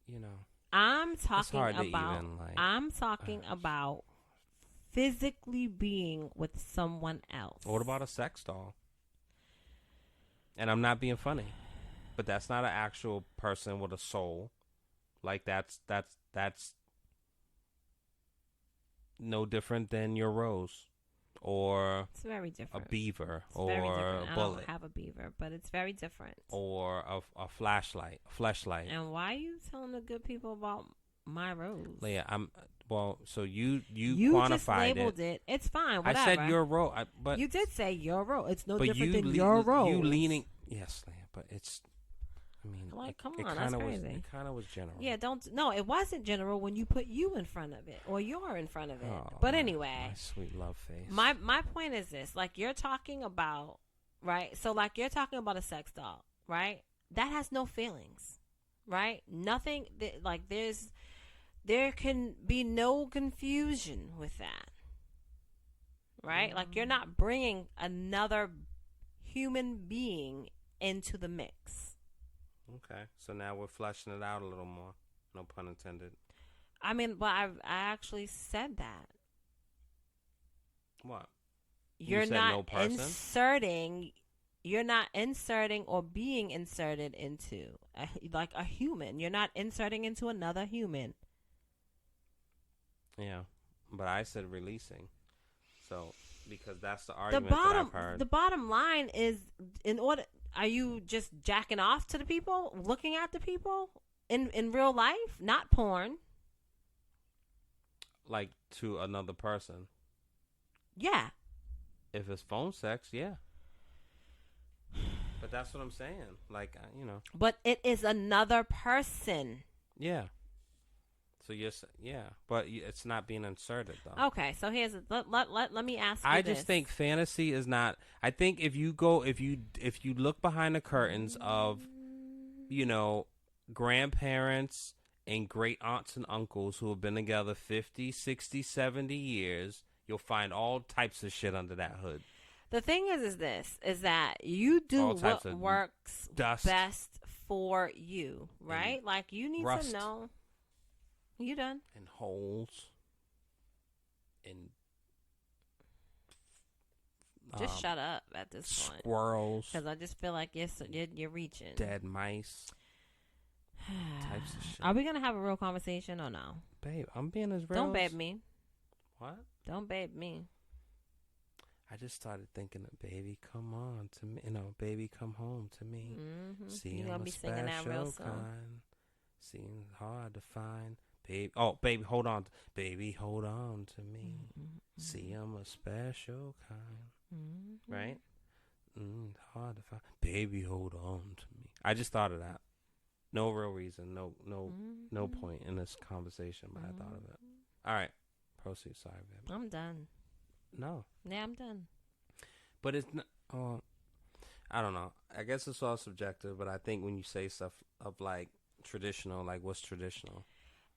[SPEAKER 1] You know,
[SPEAKER 2] I'm
[SPEAKER 1] it's
[SPEAKER 2] talking
[SPEAKER 1] hard to
[SPEAKER 2] about.
[SPEAKER 1] even like.
[SPEAKER 2] I'm talking about physically being with someone else.
[SPEAKER 1] What about a sex doll? And I'm not being funny, but that's not an actual person with a soul. Like that's no different than your rose, or
[SPEAKER 2] It's very
[SPEAKER 1] a
[SPEAKER 2] different.
[SPEAKER 1] beaver,
[SPEAKER 2] It's very
[SPEAKER 1] or
[SPEAKER 2] different.
[SPEAKER 1] a
[SPEAKER 2] I
[SPEAKER 1] bullet,
[SPEAKER 2] don't have a beaver, but it's very different.
[SPEAKER 1] or a flashlight.
[SPEAKER 2] And why are you telling the good people about my rose?
[SPEAKER 1] Leah, so you
[SPEAKER 2] You
[SPEAKER 1] quantified
[SPEAKER 2] just labeled it. It's fine. Whatever.
[SPEAKER 1] I said your rose, but
[SPEAKER 2] you did say your rose. It's no
[SPEAKER 1] but
[SPEAKER 2] different
[SPEAKER 1] you
[SPEAKER 2] than your rose.
[SPEAKER 1] You leaning, yes, Leah, but it's I mean,
[SPEAKER 2] Like, come
[SPEAKER 1] it
[SPEAKER 2] on,
[SPEAKER 1] kind
[SPEAKER 2] that's
[SPEAKER 1] of was.
[SPEAKER 2] crazy.
[SPEAKER 1] It kind of was general.
[SPEAKER 2] Yeah, no, it wasn't general when you put you in front of it or you're in front of it.
[SPEAKER 1] Oh,
[SPEAKER 2] But
[SPEAKER 1] my
[SPEAKER 2] anyway,
[SPEAKER 1] sweet love face.
[SPEAKER 2] my point is this: like you're talking about, right? So like you're talking about a sex doll, right? That has no feelings, right? Nothing. Like there can be no confusion with that, right? Like you're not bringing another human being into the mix.
[SPEAKER 1] Okay, so now we're fleshing it out a little more. No pun intended.
[SPEAKER 2] I mean, but I actually said that.
[SPEAKER 1] What?
[SPEAKER 2] You're
[SPEAKER 1] said
[SPEAKER 2] not
[SPEAKER 1] no person?
[SPEAKER 2] you're not inserting or being inserted into like a human. You're not inserting into another human.
[SPEAKER 1] Yeah, but I said releasing. So because that's the argument that I've heard.
[SPEAKER 2] The bottom line is, are you just jacking off to the people, looking at the people in real life, not porn?
[SPEAKER 1] Like to another person.
[SPEAKER 2] Yeah.
[SPEAKER 1] If it's phone sex, yeah. But that's what I'm saying. Like,
[SPEAKER 2] But it is another person.
[SPEAKER 1] Yeah. So yes, yeah, but it's not being inserted though.
[SPEAKER 2] Okay, so let me ask you
[SPEAKER 1] I
[SPEAKER 2] this.
[SPEAKER 1] just think fantasy is not. I think if you look behind the curtains of, grandparents and great aunts and uncles who have been together 50, 60, 70 years, you'll find all types of shit under that hood.
[SPEAKER 2] The thing is that you do what works
[SPEAKER 1] dust.
[SPEAKER 2] best for you, right? Like you need
[SPEAKER 1] rust.
[SPEAKER 2] to know. You done?
[SPEAKER 1] And holes. And
[SPEAKER 2] just shut up at this point.
[SPEAKER 1] Squirrels.
[SPEAKER 2] Because I just feel like you're reaching.
[SPEAKER 1] Dead mice. Types of shit.
[SPEAKER 2] Are we gonna have a real conversation or no?
[SPEAKER 1] Babe, I'm being as real.
[SPEAKER 2] Don't babe me.
[SPEAKER 1] What?
[SPEAKER 2] Don't babe me.
[SPEAKER 1] I just started thinking, baby, come on to me. Baby, come home to me.
[SPEAKER 2] Mm-hmm.
[SPEAKER 1] See,
[SPEAKER 2] you're
[SPEAKER 1] I'm
[SPEAKER 2] gonna
[SPEAKER 1] a
[SPEAKER 2] be singing that real
[SPEAKER 1] special
[SPEAKER 2] soon.
[SPEAKER 1] kind. Seems hard to find. Baby, baby, hold on. Baby, hold on to me.
[SPEAKER 2] Mm-hmm.
[SPEAKER 1] See, I'm a special kind.
[SPEAKER 2] Mm-hmm.
[SPEAKER 1] Right? Hard to find. Baby, hold on to me. I just thought of that. No real reason. No point in this conversation, but I thought of it. All right. Proceed. Sorry, baby.
[SPEAKER 2] I'm done.
[SPEAKER 1] No.
[SPEAKER 2] Yeah, I'm done.
[SPEAKER 1] But it's not. I don't know. I guess it's all subjective, but I think when you say stuff of like traditional, like what's traditional?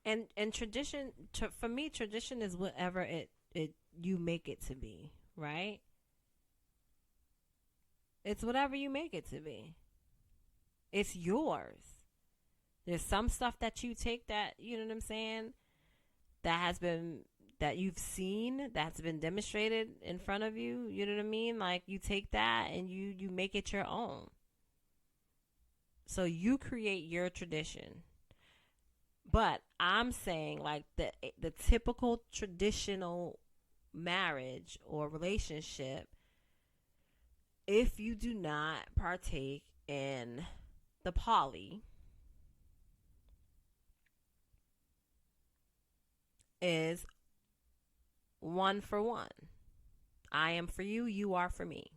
[SPEAKER 2] And tradition, for me, tradition is whatever it you make it to be, right? It's whatever you make it to be. It's yours. There's some stuff that you take that, you know what I'm saying, that you've seen, that's been demonstrated in front of you, you know what I mean? Like, you take that and you make it your own. So you create your tradition. But I'm saying, like, the typical traditional marriage or relationship, if you do not partake in the poly, is 1 for 1. I am for you, you are for me.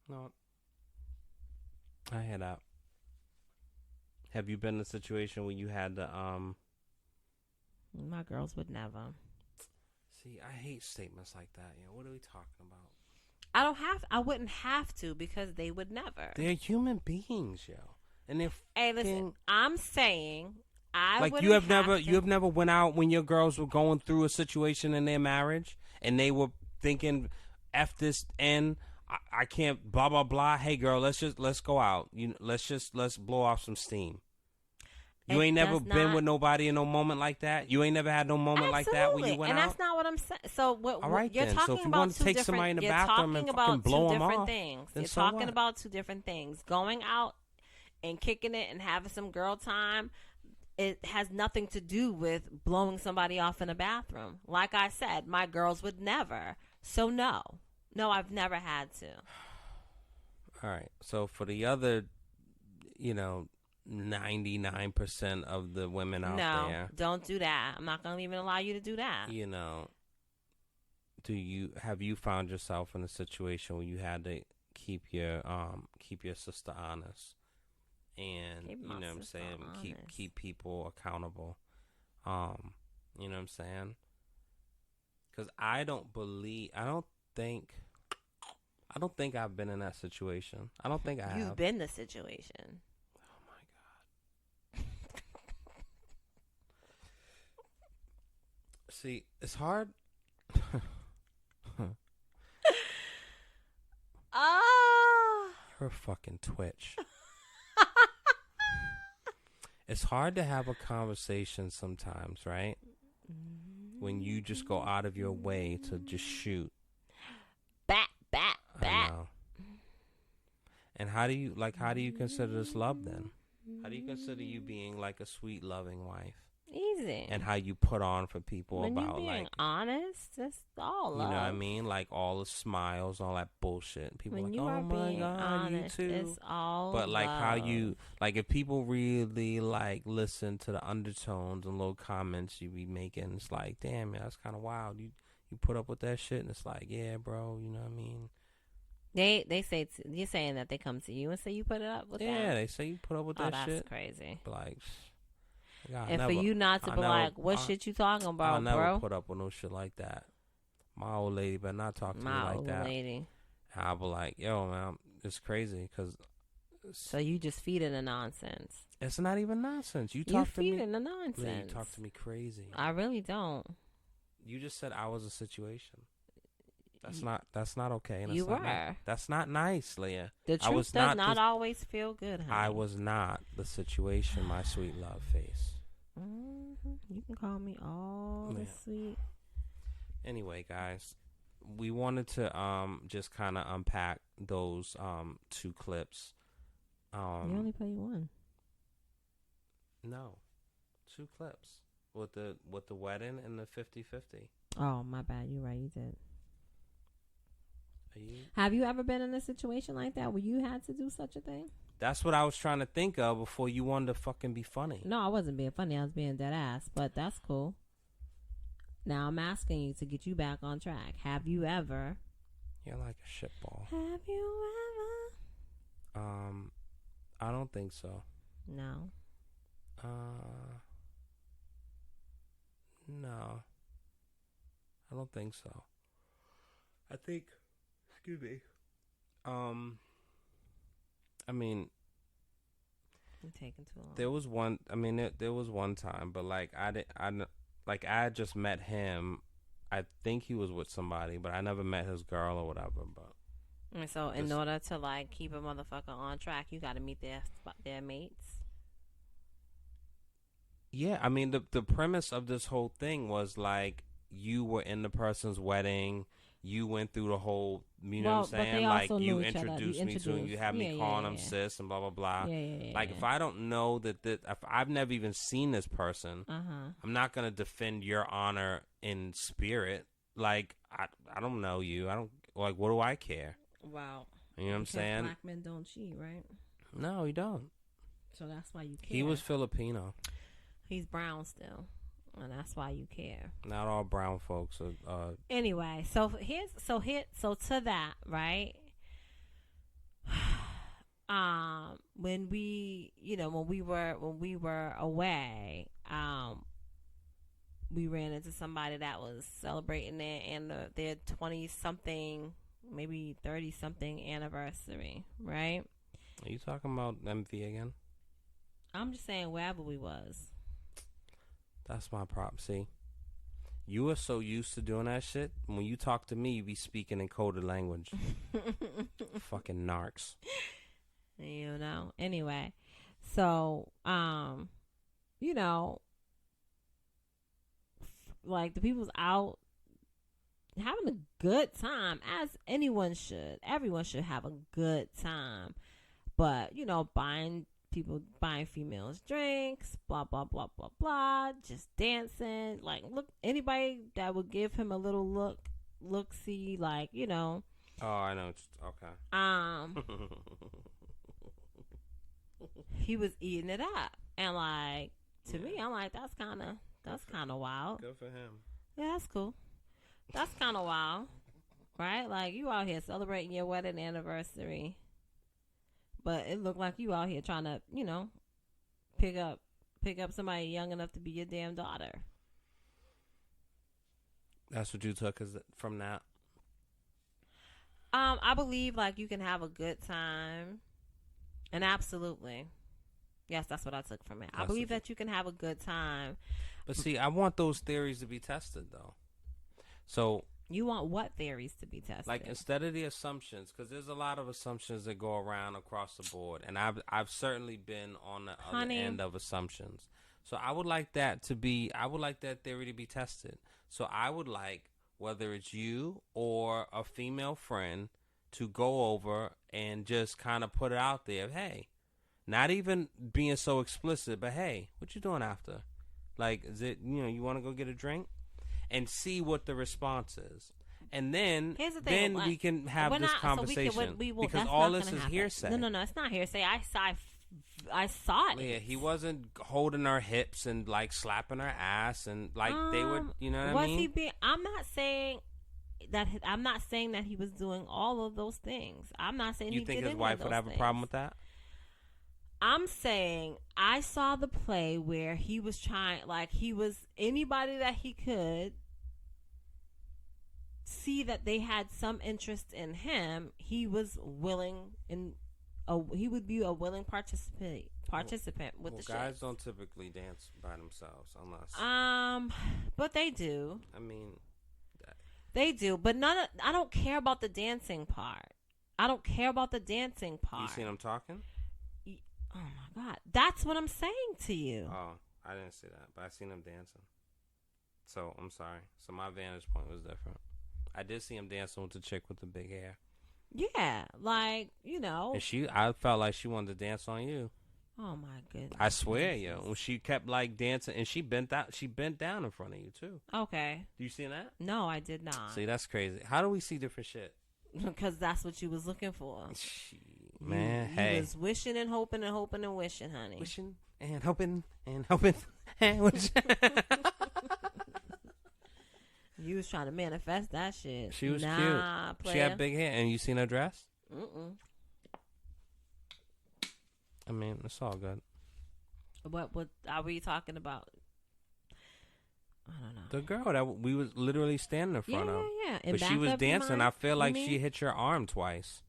[SPEAKER 1] No. I head out. Have you been in a situation where you had to
[SPEAKER 2] My girls would never.
[SPEAKER 1] See, I hate statements like that. What are we talking about?
[SPEAKER 2] I wouldn't have to because they would never.
[SPEAKER 1] They're human beings, yo. And if
[SPEAKER 2] hey, listen, I'm saying
[SPEAKER 1] you have never went out when your girls were going through a situation in their marriage and they were thinking, F this N, I can't blah blah blah. Hey girl, let's go out. Let's blow off some steam. You ain't never been with nobody in no moment like that. You ain't never had no moment like that when you went out.
[SPEAKER 2] And that's not what I'm saying. So what?
[SPEAKER 1] All right,
[SPEAKER 2] you're
[SPEAKER 1] then.
[SPEAKER 2] talking
[SPEAKER 1] So if you
[SPEAKER 2] about
[SPEAKER 1] want to take somebody in the bathroom and fucking blow them off,
[SPEAKER 2] things.
[SPEAKER 1] Then
[SPEAKER 2] You're
[SPEAKER 1] so
[SPEAKER 2] talking
[SPEAKER 1] what?
[SPEAKER 2] about two different things. Going out and kicking it and having some girl time, it has nothing to do with blowing somebody off in a bathroom. Like I said, my girls would never. So no, I've never had to.
[SPEAKER 1] All right. So for the other, 99% of the women out there.
[SPEAKER 2] No, don't do that. I'm not going to even allow you to do that.
[SPEAKER 1] have you found yourself in a situation where you had to keep your sister honest, and
[SPEAKER 2] Keep
[SPEAKER 1] you
[SPEAKER 2] my
[SPEAKER 1] know what I'm
[SPEAKER 2] sister
[SPEAKER 1] saying,
[SPEAKER 2] honest.
[SPEAKER 1] keep people accountable, you know what I'm saying? Because I don't think I've been in that situation. I don't think I have.
[SPEAKER 2] You've been the situation.
[SPEAKER 1] Oh my god. See, it's hard.
[SPEAKER 2] Oh.
[SPEAKER 1] You're a fucking twitch. It's hard to have a conversation sometimes, right? When you just go out of your way to just shoot.
[SPEAKER 2] Bat.
[SPEAKER 1] I know. And how do you consider this love then? How do you consider you being like a sweet, loving wife?
[SPEAKER 2] Easy.
[SPEAKER 1] And how you put on for people
[SPEAKER 2] when
[SPEAKER 1] about
[SPEAKER 2] you being
[SPEAKER 1] like
[SPEAKER 2] honest, it's all love.
[SPEAKER 1] you know what I mean? Like all the smiles, all that bullshit. People
[SPEAKER 2] When
[SPEAKER 1] like,
[SPEAKER 2] you
[SPEAKER 1] oh
[SPEAKER 2] are
[SPEAKER 1] my
[SPEAKER 2] being
[SPEAKER 1] god,
[SPEAKER 2] honest,
[SPEAKER 1] you too.
[SPEAKER 2] it's all
[SPEAKER 1] But like
[SPEAKER 2] love.
[SPEAKER 1] how you like if people really like listen to the undertones and little comments you be making, it's like, damn, man, that's kind of wild. You put up with that shit, and it's like, yeah, bro, you know what I mean?
[SPEAKER 2] They say you're saying that they come to you and say you put it up with that.
[SPEAKER 1] Yeah, they say you put up with that
[SPEAKER 2] that's
[SPEAKER 1] shit.
[SPEAKER 2] Crazy.
[SPEAKER 1] But like, God,
[SPEAKER 2] And for you not to be like, what shit you talking about,
[SPEAKER 1] I'll never
[SPEAKER 2] bro?
[SPEAKER 1] put up with no shit like that. My old lady better not talk to me
[SPEAKER 2] My
[SPEAKER 1] like
[SPEAKER 2] old
[SPEAKER 1] that.
[SPEAKER 2] lady.
[SPEAKER 1] I'll be like, yo, man, it's crazy because.
[SPEAKER 2] So you just feeding the nonsense.
[SPEAKER 1] It's not even nonsense. You
[SPEAKER 2] You
[SPEAKER 1] talk to me.
[SPEAKER 2] feeding the nonsense.
[SPEAKER 1] Yeah, you talk to me crazy.
[SPEAKER 2] I really don't.
[SPEAKER 1] You just said I was a situation. That's not okay.
[SPEAKER 2] You were.
[SPEAKER 1] Nice. That's not nice, Leah.
[SPEAKER 2] The truth does not always feel good, honey.
[SPEAKER 1] I was not the situation, my sweet love face.
[SPEAKER 2] Mm-hmm. You can call me all the sweet.
[SPEAKER 1] Anyway, guys, we wanted to just kind of unpack those two clips.
[SPEAKER 2] You only played one.
[SPEAKER 1] No, two clips with the wedding and the 50-50.
[SPEAKER 2] Oh, my bad. You're right. You did.
[SPEAKER 1] Are you?
[SPEAKER 2] Have you ever been in a situation like that where you had to do such a thing?
[SPEAKER 1] That's what I was trying to think of before you wanted to fucking be funny.
[SPEAKER 2] No, I wasn't being funny. I was being dead ass. But that's cool. Now I'm asking you to get you back on track. Have you ever?
[SPEAKER 1] You're like a shitball.
[SPEAKER 2] Have you ever?
[SPEAKER 1] I don't think so.
[SPEAKER 2] No.
[SPEAKER 1] No. I don't think so. I think. Excuse me. I mean,
[SPEAKER 2] you're taking too long.
[SPEAKER 1] There was one. I mean, there was one time, but like I had just met him. I think he was with somebody, but I never met his girl or whatever. But
[SPEAKER 2] and so, in order to like keep a motherfucker on track, you got to meet their mates.
[SPEAKER 1] Yeah, I mean the premise of this whole thing was like you were in the person's wedding. You went through the whole, you know what I'm saying? Like, you introduced me to him. You had me calling him sis and blah, blah, blah. Like, if I don't know if I've never even seen this person, I'm not going to defend your honor in spirit. Like, I don't know you. What do I care?
[SPEAKER 2] Wow.
[SPEAKER 1] You know what I'm saying?
[SPEAKER 2] Black men don't cheat, right?
[SPEAKER 1] No, you don't.
[SPEAKER 2] So that's why you care.
[SPEAKER 1] He was Filipino.
[SPEAKER 2] He's brown still. And that's why you care.
[SPEAKER 1] Not all brown folks are.
[SPEAKER 2] Anyway, so to that, right? When we were away, we ran into somebody that was celebrating their 20-something, maybe 30-something anniversary, right?
[SPEAKER 1] Are you talking about MV again?
[SPEAKER 2] I'm just saying wherever we was.
[SPEAKER 1] That's my prop. See, you are so used to doing that shit. When you talk to me, you be speaking in coded language. Fucking narcs.
[SPEAKER 2] You know. Anyway, so you know, like the people's out having a good time, as anyone should. Everyone should have a good time, but you know, buying females drinks, blah blah blah blah blah, just dancing. Like, look, anybody that would give him a little look see, like, you know.
[SPEAKER 1] Oh, I know. Okay.
[SPEAKER 2] He was eating it up, and like to me, I'm like, that's kind of wild.
[SPEAKER 1] Good for him.
[SPEAKER 2] Yeah, that's cool. That's kind of wild, right? Like, you out here celebrating your wedding anniversary, but it looked like you out here trying to, pick up somebody young enough to be your damn daughter.
[SPEAKER 1] That's what you took from that?
[SPEAKER 2] I believe, like, you can have a good time. And absolutely. Yes, that's what I took from it. I believe that you can have a good time.
[SPEAKER 1] But see, I want those theories to be tested, though. So
[SPEAKER 2] you want what theories to be tested?
[SPEAKER 1] Like, instead of the assumptions, because there's a lot of assumptions that go around across the board, and I've certainly been on the other end of assumptions. So I would like that theory to be tested. So I would like, whether it's you or a female friend, to go over and just kind of put it out there. Hey, not even being so explicit, but hey, what you doing after? Like, is it, you want to go get a drink? And see what the response is. And then we can have this conversation. Because all this is hearsay.
[SPEAKER 2] No, it's not hearsay. I saw it.
[SPEAKER 1] Yeah, he wasn't holding her hips and, like, slapping her ass and, like, they were, you know what I mean?
[SPEAKER 2] I'm not saying that he was doing all of those things. I'm not saying he did any of those things. You think his wife would have a problem with that? I'm saying I saw the play where he was trying, like, he was anybody that he could see that they had some interest in him. He was willing, he would be a willing participant with the
[SPEAKER 1] guys
[SPEAKER 2] shit.
[SPEAKER 1] Don't typically dance by themselves unless
[SPEAKER 2] but they do.
[SPEAKER 1] I mean,
[SPEAKER 2] they do, but I don't care about the dancing part. You
[SPEAKER 1] seen them talking?
[SPEAKER 2] Oh my God, that's what I'm saying to you.
[SPEAKER 1] Oh, I didn't see that, but I seen him dancing. So I'm sorry. So my vantage point was different. I did see him dancing with the chick with the big hair.
[SPEAKER 2] Yeah, like, And
[SPEAKER 1] I felt like she wanted to dance on you.
[SPEAKER 2] Oh my goodness!
[SPEAKER 1] I swear, when she kept, like, dancing, and she bent down in front of you too.
[SPEAKER 2] Okay.
[SPEAKER 1] Do you see that?
[SPEAKER 2] No, I did not.
[SPEAKER 1] See, that's crazy. How do we see different shit?
[SPEAKER 2] Because that's what you was looking for.
[SPEAKER 1] Man,
[SPEAKER 2] you was wishing and hoping and hoping and wishing, honey.
[SPEAKER 1] Wishing and hoping and hoping and wishing.
[SPEAKER 2] You was trying to manifest that shit.
[SPEAKER 1] She was cute.
[SPEAKER 2] Player.
[SPEAKER 1] She had big hair. And you seen her dress?
[SPEAKER 2] Mm-mm.
[SPEAKER 1] I mean, it's all good.
[SPEAKER 2] What are we talking about? I don't know.
[SPEAKER 1] The girl that we was literally standing in front of.
[SPEAKER 2] Yeah.
[SPEAKER 1] But she was dancing. I feel like she hit your arm twice.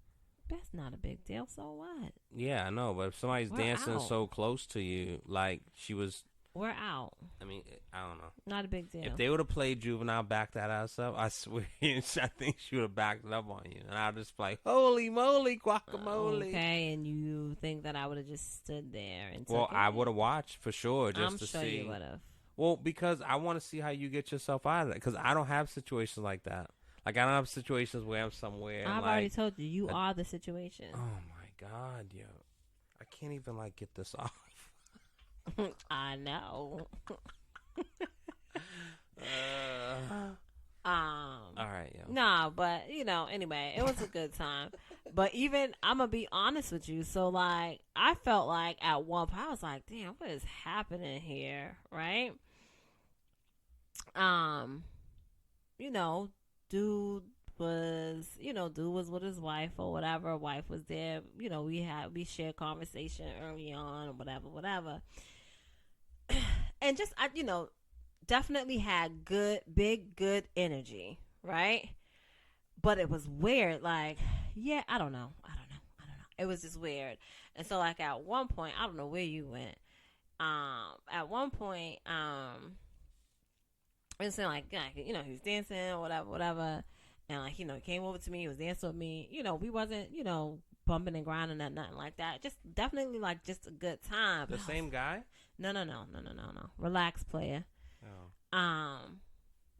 [SPEAKER 2] That's not a big deal. So what?
[SPEAKER 1] Yeah, I know. But if somebody's dancing so close to you, like she was...
[SPEAKER 2] We're out.
[SPEAKER 1] I mean, I don't know.
[SPEAKER 2] Not a big deal.
[SPEAKER 1] If they would have played Juvenile, back that ass up, I swear, I think she would have backed it up on you. And I'd just play, holy moly, guacamole.
[SPEAKER 2] Okay, and you think that I would have just stood there and
[SPEAKER 1] I would have watched for sure just to see.
[SPEAKER 2] I'm sure you would have.
[SPEAKER 1] Well, because I want to see how you get yourself out of that. Because I don't have situations like that. Like, I don't have situations where I'm somewhere.
[SPEAKER 2] I've already told you. You are the situation.
[SPEAKER 1] Oh, my God, yo. I can't even, like, get this off.
[SPEAKER 2] I know.
[SPEAKER 1] All right, yo.
[SPEAKER 2] Nah, but anyway, it was a good time. But even I'm gonna be honest with you. So, like, I felt like at one point I was like, "Damn, what is happening here?" Right? Dude was with his wife or whatever. Wife was there. We shared conversation early on or whatever. And just, definitely had good energy, right? But it was weird. Like, yeah, I don't know. It was just weird. And so, like, at one point, I don't know where you went. At one point, it was like, he was dancing or whatever. And, like, he came over to me. He was dancing with me. We wasn't, bumping and grinding or nothing like that. Just definitely, like, just a good time.
[SPEAKER 1] The same guy?
[SPEAKER 2] No. Relax, player.
[SPEAKER 1] Oh.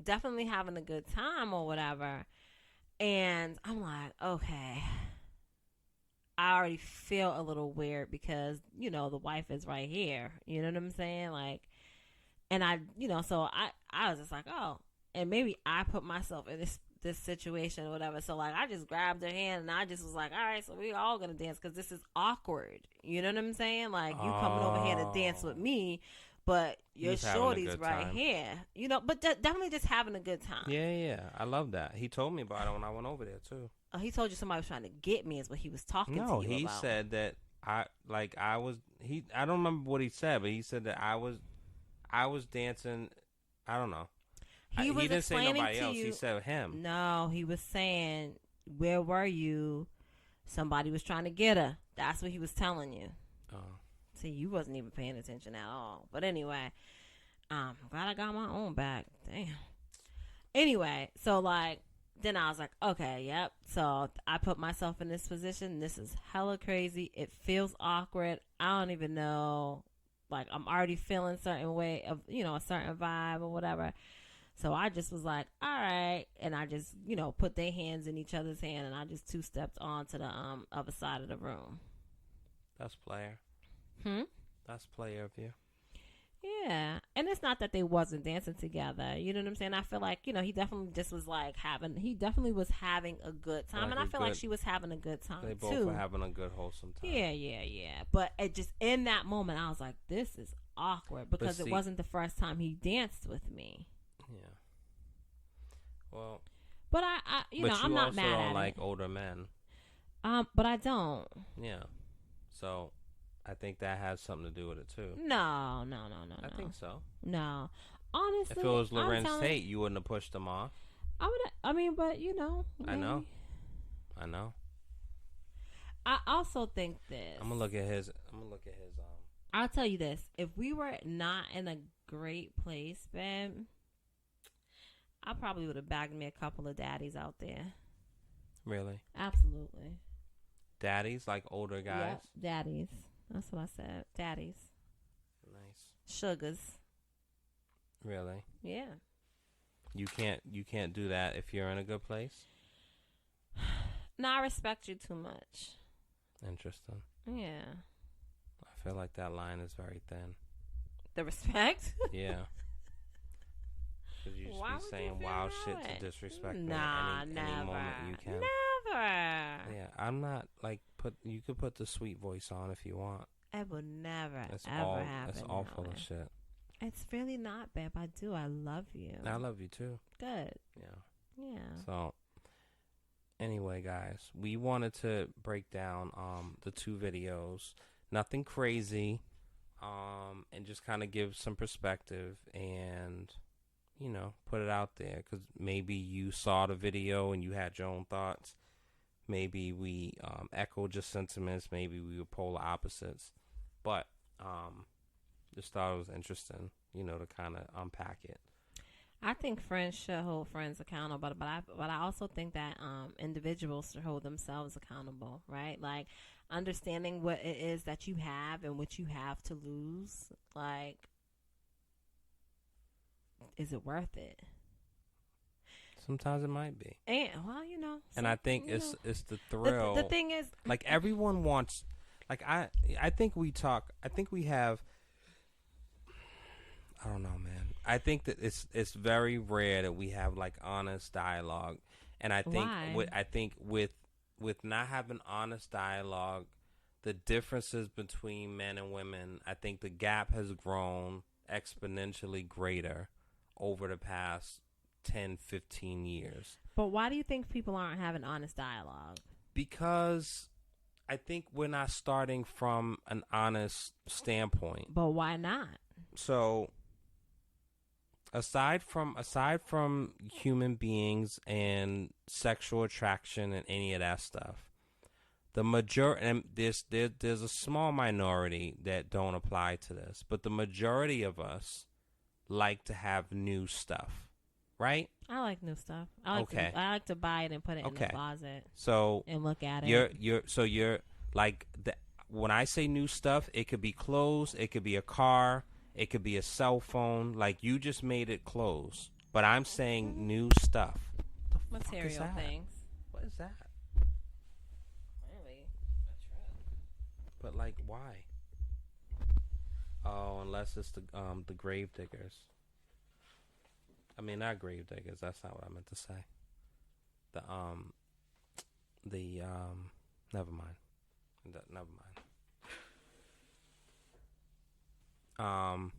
[SPEAKER 2] Definitely having a good time or whatever. And I'm like, okay. I already feel a little weird because, the wife is right here. You know what I'm saying? Like, and so I was just like, oh. And maybe I put myself in this situation or whatever. So, like, I just grabbed her hand and I just was like, all right, so we all gonna dance because this is awkward. You know what I'm saying? Like, you coming over here to dance with me, but
[SPEAKER 1] He
[SPEAKER 2] your
[SPEAKER 1] was having a
[SPEAKER 2] shorty's
[SPEAKER 1] good
[SPEAKER 2] right
[SPEAKER 1] time.
[SPEAKER 2] here. You know, but definitely just having a good time.
[SPEAKER 1] Yeah. I love that. He told me about it when I went over there too.
[SPEAKER 2] He told you somebody was trying to get me is what he was talking
[SPEAKER 1] No,
[SPEAKER 2] to you
[SPEAKER 1] he
[SPEAKER 2] about.
[SPEAKER 1] said that I don't remember what he said, but he said that I was dancing. I don't know.
[SPEAKER 2] He was
[SPEAKER 1] didn't say
[SPEAKER 2] explaining
[SPEAKER 1] nobody
[SPEAKER 2] to
[SPEAKER 1] else.
[SPEAKER 2] you.
[SPEAKER 1] He said him.
[SPEAKER 2] No, he was saying, where were you? Somebody was trying to get her. That's what he was telling you.
[SPEAKER 1] Oh.
[SPEAKER 2] See, you wasn't even paying attention at all. But anyway, I'm glad I got my own back. Damn. Anyway, so like, then I was like, okay, yep. So I put myself in this position. This is hella crazy. It feels awkward. I don't even know. Like, I'm already feeling a certain way of, a certain vibe or whatever. So I just was like, all right. And I just, put their hands in each other's hand, and I just two-stepped on to the other side of the room.
[SPEAKER 1] That's player. That's player of you.
[SPEAKER 2] Yeah. And it's not that they wasn't dancing together. You know what I'm saying? I feel like, he definitely just was like he definitely was having a good time.
[SPEAKER 1] Like
[SPEAKER 2] and I feel like she was having a good time,
[SPEAKER 1] They both
[SPEAKER 2] too.
[SPEAKER 1] were having a good, wholesome time.
[SPEAKER 2] Yeah. But it just, in that moment, I was like, this is awkward because it wasn't the first time he danced with me.
[SPEAKER 1] Yeah. Well.
[SPEAKER 2] But I'm not mad at it.
[SPEAKER 1] But you also don't like older men.
[SPEAKER 2] But I don't.
[SPEAKER 1] Yeah. So I think that has something to do with it too.
[SPEAKER 2] No.
[SPEAKER 1] I think so.
[SPEAKER 2] No. Honestly,
[SPEAKER 1] if it was Lorenz Tate, you wouldn't have pushed him off.
[SPEAKER 2] I would. I mean, but
[SPEAKER 1] I know.
[SPEAKER 2] I also think this.
[SPEAKER 1] I'm gonna look at his.
[SPEAKER 2] I'll tell you this: if we were not in a great place, babe, I probably would have bagged me a couple of daddies out there.
[SPEAKER 1] Really?
[SPEAKER 2] Absolutely.
[SPEAKER 1] Daddies, like older guys.
[SPEAKER 2] Yep, daddies. That's what I said. Daddies.
[SPEAKER 1] Nice.
[SPEAKER 2] Sugars.
[SPEAKER 1] Really?
[SPEAKER 2] Yeah.
[SPEAKER 1] You can't do that if you're in a good place.
[SPEAKER 2] No, I respect you too much.
[SPEAKER 1] Interesting.
[SPEAKER 2] Yeah.
[SPEAKER 1] I feel like that line is very thin.
[SPEAKER 2] The respect?
[SPEAKER 1] Yeah. Because you just be saying wild shit to disrespect me any moment you can.
[SPEAKER 2] Never.
[SPEAKER 1] Yeah, I'm not like you could put the sweet voice on if you want.
[SPEAKER 2] It would never
[SPEAKER 1] It's
[SPEAKER 2] ever happen.
[SPEAKER 1] It's all full of shit.
[SPEAKER 2] It's really not, babe. I do. I love you.
[SPEAKER 1] I love you too.
[SPEAKER 2] Good.
[SPEAKER 1] Yeah. So anyway, guys, we wanted to break down the two videos. Nothing crazy. And just kind of give some perspective and put it out there, because maybe you saw the video and you had your own thoughts. Maybe we echoed your sentiments. Maybe we were polar opposites. But just thought it was interesting, to kind of unpack it.
[SPEAKER 2] I think friends should hold friends accountable, but I also think that individuals should hold themselves accountable, right? Like, understanding what it is that you have and what you have to lose. Like, is it worth it?
[SPEAKER 1] Sometimes it might be.
[SPEAKER 2] And
[SPEAKER 1] and I think it's the thrill.
[SPEAKER 2] The thing is,
[SPEAKER 1] like, everyone wants. Like, I think we have. I don't know, man. I think that it's very rare that we have like honest dialogue, and I think with not having honest dialogue, the differences between men and women, I think the gap has grown exponentially greater over the past 10, 15 years.
[SPEAKER 2] But why do you think people aren't having honest dialogue?
[SPEAKER 1] Because I think we're not starting from an honest standpoint.
[SPEAKER 2] But why not?
[SPEAKER 1] So aside from human beings and sexual attraction and any of that stuff, the majority, and there's a small minority that don't apply to this, but the majority of us like to have new stuff, right?
[SPEAKER 2] I like new stuff. I like to buy it and put it in the closet.
[SPEAKER 1] So
[SPEAKER 2] and look at
[SPEAKER 1] it. You're like when I say new stuff, it could be clothes, it could be a car, it could be a cell phone. Like, you just made it clothes, but I'm saying new stuff. What the
[SPEAKER 2] material
[SPEAKER 1] fuck is that?
[SPEAKER 2] things.
[SPEAKER 1] What is that?
[SPEAKER 2] Really? A truck.
[SPEAKER 1] But like, why? Oh, unless it's the grave diggers. I mean, not grave diggers. That's not what I meant to say. Never mind. Never mind.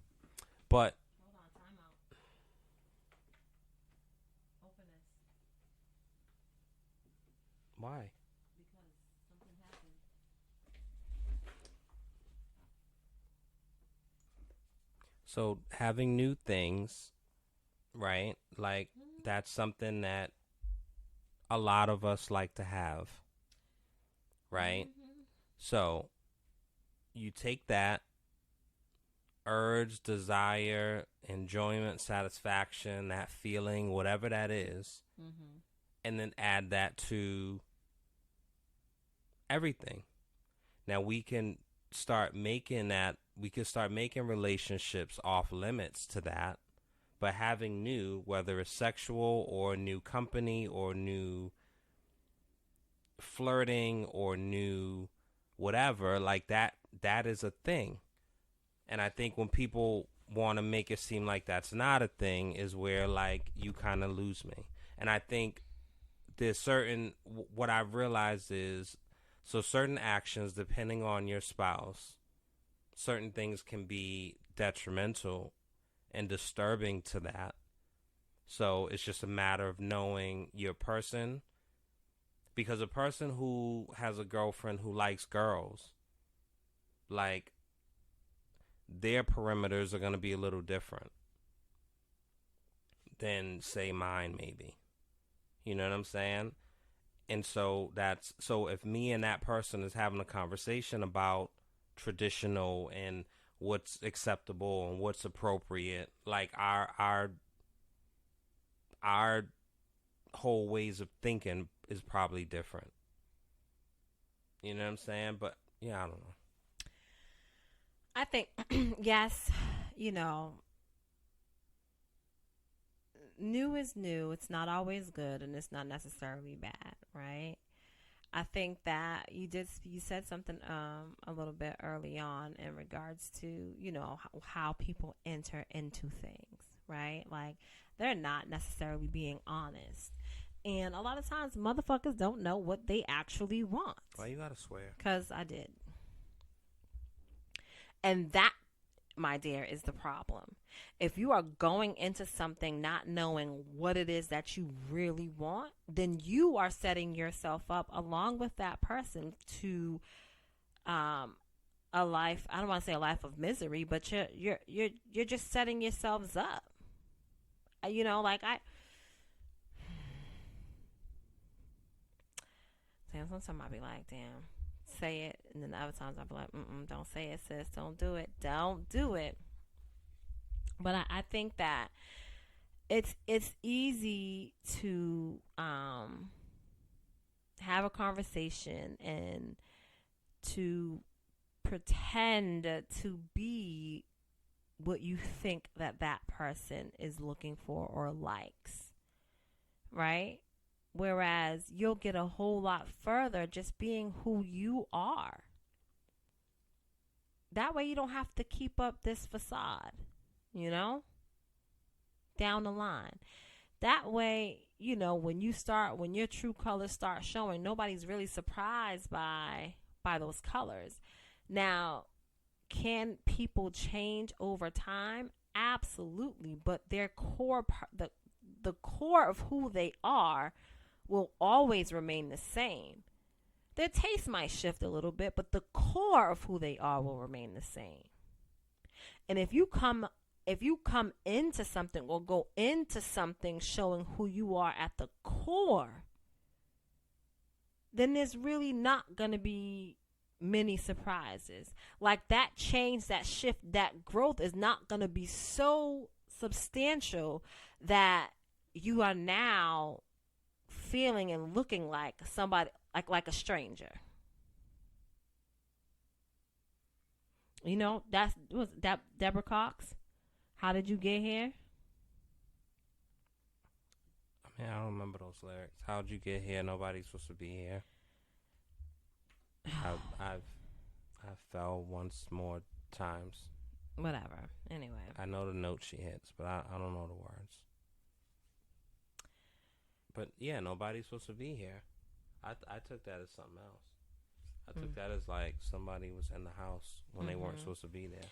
[SPEAKER 1] But
[SPEAKER 2] Hold on, time out. Open this
[SPEAKER 1] why?
[SPEAKER 2] because something happened.
[SPEAKER 1] So having new things, right? Like that's something that a lot of us like to have, right?
[SPEAKER 2] Mm-hmm.
[SPEAKER 1] So you take that urge, desire, enjoyment, satisfaction, that feeling, whatever that is,
[SPEAKER 2] Mm-hmm.
[SPEAKER 1] and then add that to everything. Now we can start making relationships off limits to that, but having new, whether it's sexual or new company or new flirting or new whatever, like that is a thing. And I think when people want to make it seem like that's not a thing is where like you kind of lose me. And I think there's what I've realized is, so certain actions depending on your spouse, certain things can be detrimental and disturbing to that. So it's just a matter of knowing your person, because a person who has a girlfriend who likes girls, like their perimeters are going to be a little different than say mine maybe. You know what I'm saying? And so so if me and that person is having a conversation about traditional and what's acceptable and what's appropriate, like our whole ways of thinking is probably different. You know what I'm saying? But yeah, I don't know.
[SPEAKER 2] I think, yes, you know, new is new. It's not always good, and it's not necessarily bad, right? I think that you said something a little bit early on in regards to, you know, how people enter into things, right? Like they're not necessarily being honest. And a lot of times motherfuckers don't know what they actually want.
[SPEAKER 1] Why you gotta swear?
[SPEAKER 2] Cuz I did. And that, my dear, is the problem. If you are going into something not knowing what it is that you really want, then you are setting yourself up along with that person to a life, I don't want to say a life of misery, but you're just setting yourselves up. You know, like sometimes I'll be like, damn, say it, and then other times I'll be like, don't say it, sis, don't do it, don't do it. But I think that it's easy to have a conversation and to pretend to be what you think that that person is looking for or likes, right? Whereas you'll get a whole lot further just being who you are. That way you don't have to keep up this facade, you know, down the line. That way, you know, when your true colors start showing, nobody's really surprised by those colors. Now, can people change over time? Absolutely, but their the core of who they are will always remain the same. Their taste might shift a little bit, but the core of who they are will remain the same. And if you come into something or go into something showing who you are at the core, then there's really not going to be many surprises. Like that change, that shift, that growth is not going to be so substantial that you are now feeling and looking like somebody, like a stranger. You know, was that Deborah Cox. How did you get here?
[SPEAKER 1] I mean, I don't remember those lyrics. How'd you get here? Nobody's supposed to be here. I've fell once more times.
[SPEAKER 2] Whatever. Anyway,
[SPEAKER 1] I know the note she hits, but I don't know the words. But yeah, nobody's supposed to be here. I took that as something else. I took that as like somebody was in the house when they weren't supposed to be there.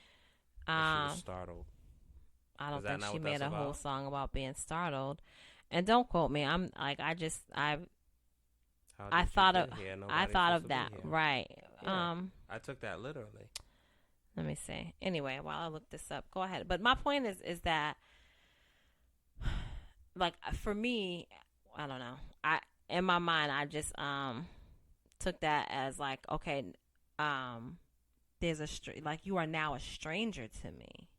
[SPEAKER 1] She was startled.
[SPEAKER 2] I don't
[SPEAKER 1] Is that
[SPEAKER 2] think
[SPEAKER 1] not
[SPEAKER 2] she
[SPEAKER 1] what
[SPEAKER 2] made
[SPEAKER 1] that's
[SPEAKER 2] a whole
[SPEAKER 1] about?
[SPEAKER 2] song about being startled. And don't quote me. I'm like
[SPEAKER 1] How
[SPEAKER 2] I
[SPEAKER 1] did you
[SPEAKER 2] thought of
[SPEAKER 1] get here?
[SPEAKER 2] I
[SPEAKER 1] Nobody's
[SPEAKER 2] thought
[SPEAKER 1] supposed
[SPEAKER 2] of
[SPEAKER 1] to be
[SPEAKER 2] that.
[SPEAKER 1] here.
[SPEAKER 2] Right.
[SPEAKER 1] Yeah, I took that literally.
[SPEAKER 2] Let me see. Anyway, while I look this up, go ahead. But my point is that, like, for me, I don't know. I in my mind, I just took that as like, okay, there's like, you are now a stranger to me.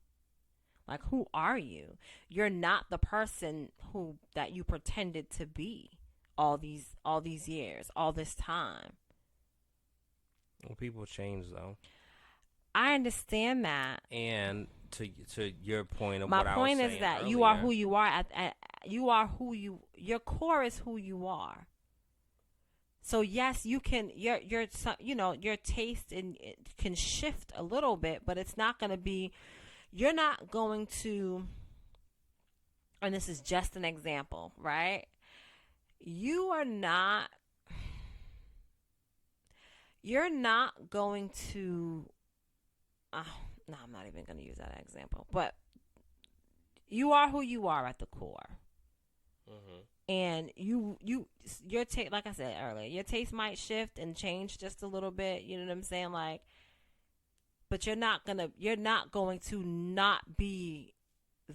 [SPEAKER 2] Like, who are you? You're not the person who that you pretended to be all these years, all this time.
[SPEAKER 1] Well, people change though.
[SPEAKER 2] I understand that.
[SPEAKER 1] And to your point of
[SPEAKER 2] My
[SPEAKER 1] what I was
[SPEAKER 2] point is
[SPEAKER 1] saying
[SPEAKER 2] that
[SPEAKER 1] earlier,
[SPEAKER 2] you are who you are. You are who your core is who you are. So yes, you can your taste can shift a little bit, but it's not going to be. You're not going to. And this is just an example, right? You are not. You're not going to. No, I'm not even going to use that example. But you are who you are at the core.
[SPEAKER 1] Mm-hmm.
[SPEAKER 2] And your taste, like I said earlier, your taste might shift and change just a little bit. You know what I'm saying? Like, but you're not going to not be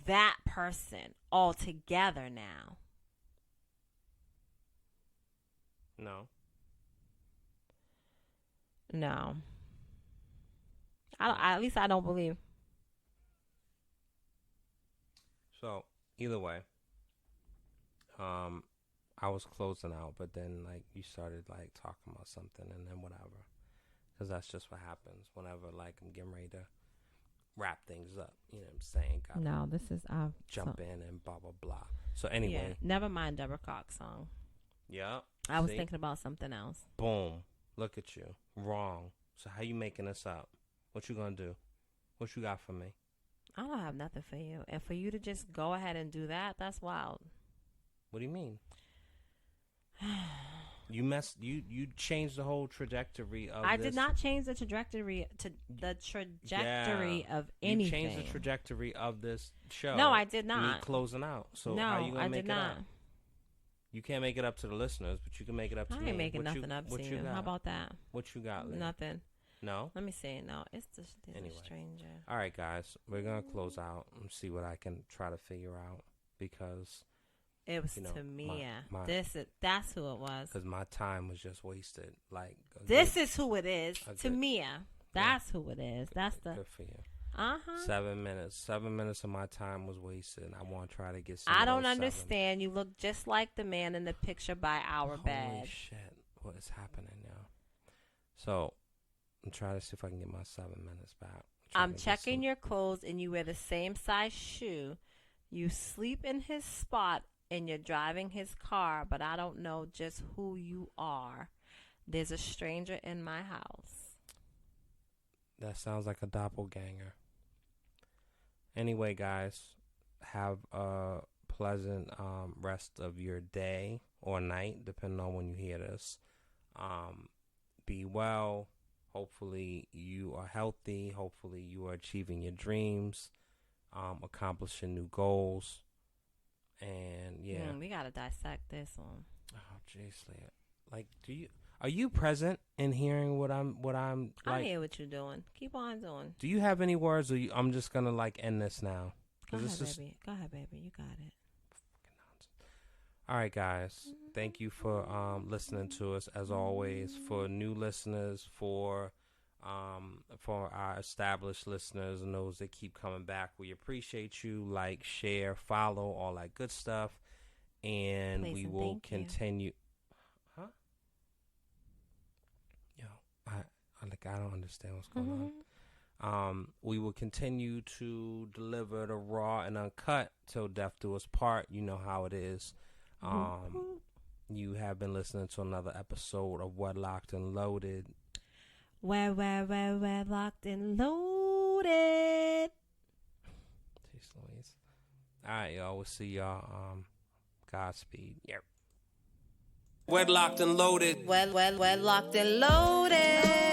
[SPEAKER 2] that person altogether now.
[SPEAKER 1] No.
[SPEAKER 2] No. At least I don't believe.
[SPEAKER 1] So either way, I was closing out, but then like you started like talking about something, and then whatever, because that's just what happens whenever like I'm getting ready to wrap things up. You know what I'm saying? Gotta
[SPEAKER 2] No, this is
[SPEAKER 1] jump in and blah blah blah. So anyway,
[SPEAKER 2] yeah, never mind Deborah Cox song.
[SPEAKER 1] yeah.
[SPEAKER 2] I was thinking about something else.
[SPEAKER 1] Boom. Look at you. Wrong. So how you making this up? What you gonna do? What you got for me?
[SPEAKER 2] I don't have nothing for you. And for you to just go ahead and do that, that's wild.
[SPEAKER 1] What do you mean? You changed the whole trajectory of
[SPEAKER 2] I
[SPEAKER 1] this.
[SPEAKER 2] did not change the trajectory of anything.
[SPEAKER 1] You changed the trajectory of this show.
[SPEAKER 2] No, I did not.
[SPEAKER 1] Me closing out. So
[SPEAKER 2] no,
[SPEAKER 1] how you gonna
[SPEAKER 2] I
[SPEAKER 1] make
[SPEAKER 2] did
[SPEAKER 1] it
[SPEAKER 2] not.
[SPEAKER 1] up? You can't make it up to the listeners, but you can make it up to me.
[SPEAKER 2] I ain't making nothing up to you.
[SPEAKER 1] Got?
[SPEAKER 2] How about that?
[SPEAKER 1] What you got, Lee?
[SPEAKER 2] Nothing.
[SPEAKER 1] No?
[SPEAKER 2] Let me see. No, it's just
[SPEAKER 1] Anyway.
[SPEAKER 2] a stranger.
[SPEAKER 1] All right, guys. We're going to close out and see what I can try to figure out because
[SPEAKER 2] it was Tamia.
[SPEAKER 1] my
[SPEAKER 2] That's who it was.
[SPEAKER 1] Because my time was just wasted. Like
[SPEAKER 2] this is who it is. Tamia. That's who it is. That's the.
[SPEAKER 1] Good for you.
[SPEAKER 2] 7
[SPEAKER 1] minutes. 7 minutes of my time was wasted. And I want to try to get some.
[SPEAKER 2] I don't understand. You look just like the man in the picture by our bed.
[SPEAKER 1] Holy shit. What is happening now? So, I'm trying to see if I can get my 7 minutes back.
[SPEAKER 2] I'm checking your clothes and you wear the same size shoe. You sleep in his spot and you're driving his car, but I don't know just who you are. There's a stranger in my house.
[SPEAKER 1] That sounds like a doppelganger. Anyway, guys, have a pleasant rest of your day or night, depending on when you hear this. Be well. Hopefully you are healthy. Hopefully you are achieving your dreams, accomplishing new goals. And yeah.
[SPEAKER 2] We gotta dissect this one.
[SPEAKER 1] Oh, jeez, Leah. Like, are you present in hearing what I'm like?
[SPEAKER 2] I hear what you're doing. Keep on doing.
[SPEAKER 1] Do you have any words, or I'm just gonna like end this now?
[SPEAKER 2] Go ahead, baby. Go ahead, baby. You got it.
[SPEAKER 1] All right, guys. Thank you for listening to us as always. For new listeners, for our established listeners and those that keep coming back, we appreciate you. Like, share, follow, all that good stuff, and
[SPEAKER 2] Please,
[SPEAKER 1] we
[SPEAKER 2] and
[SPEAKER 1] will
[SPEAKER 2] thank
[SPEAKER 1] continue. You. I don't understand what's going on. We will continue to deliver the raw and uncut till death do us part. You know how it is. You have been listening to another episode of WEDLocked and Loaded.
[SPEAKER 2] WEDlocked and Loaded.
[SPEAKER 1] Jeez Louise. All right, y'all. We'll see y'all. Godspeed. Yep. WEDLocked and Loaded.
[SPEAKER 2] WEDlocked and Loaded.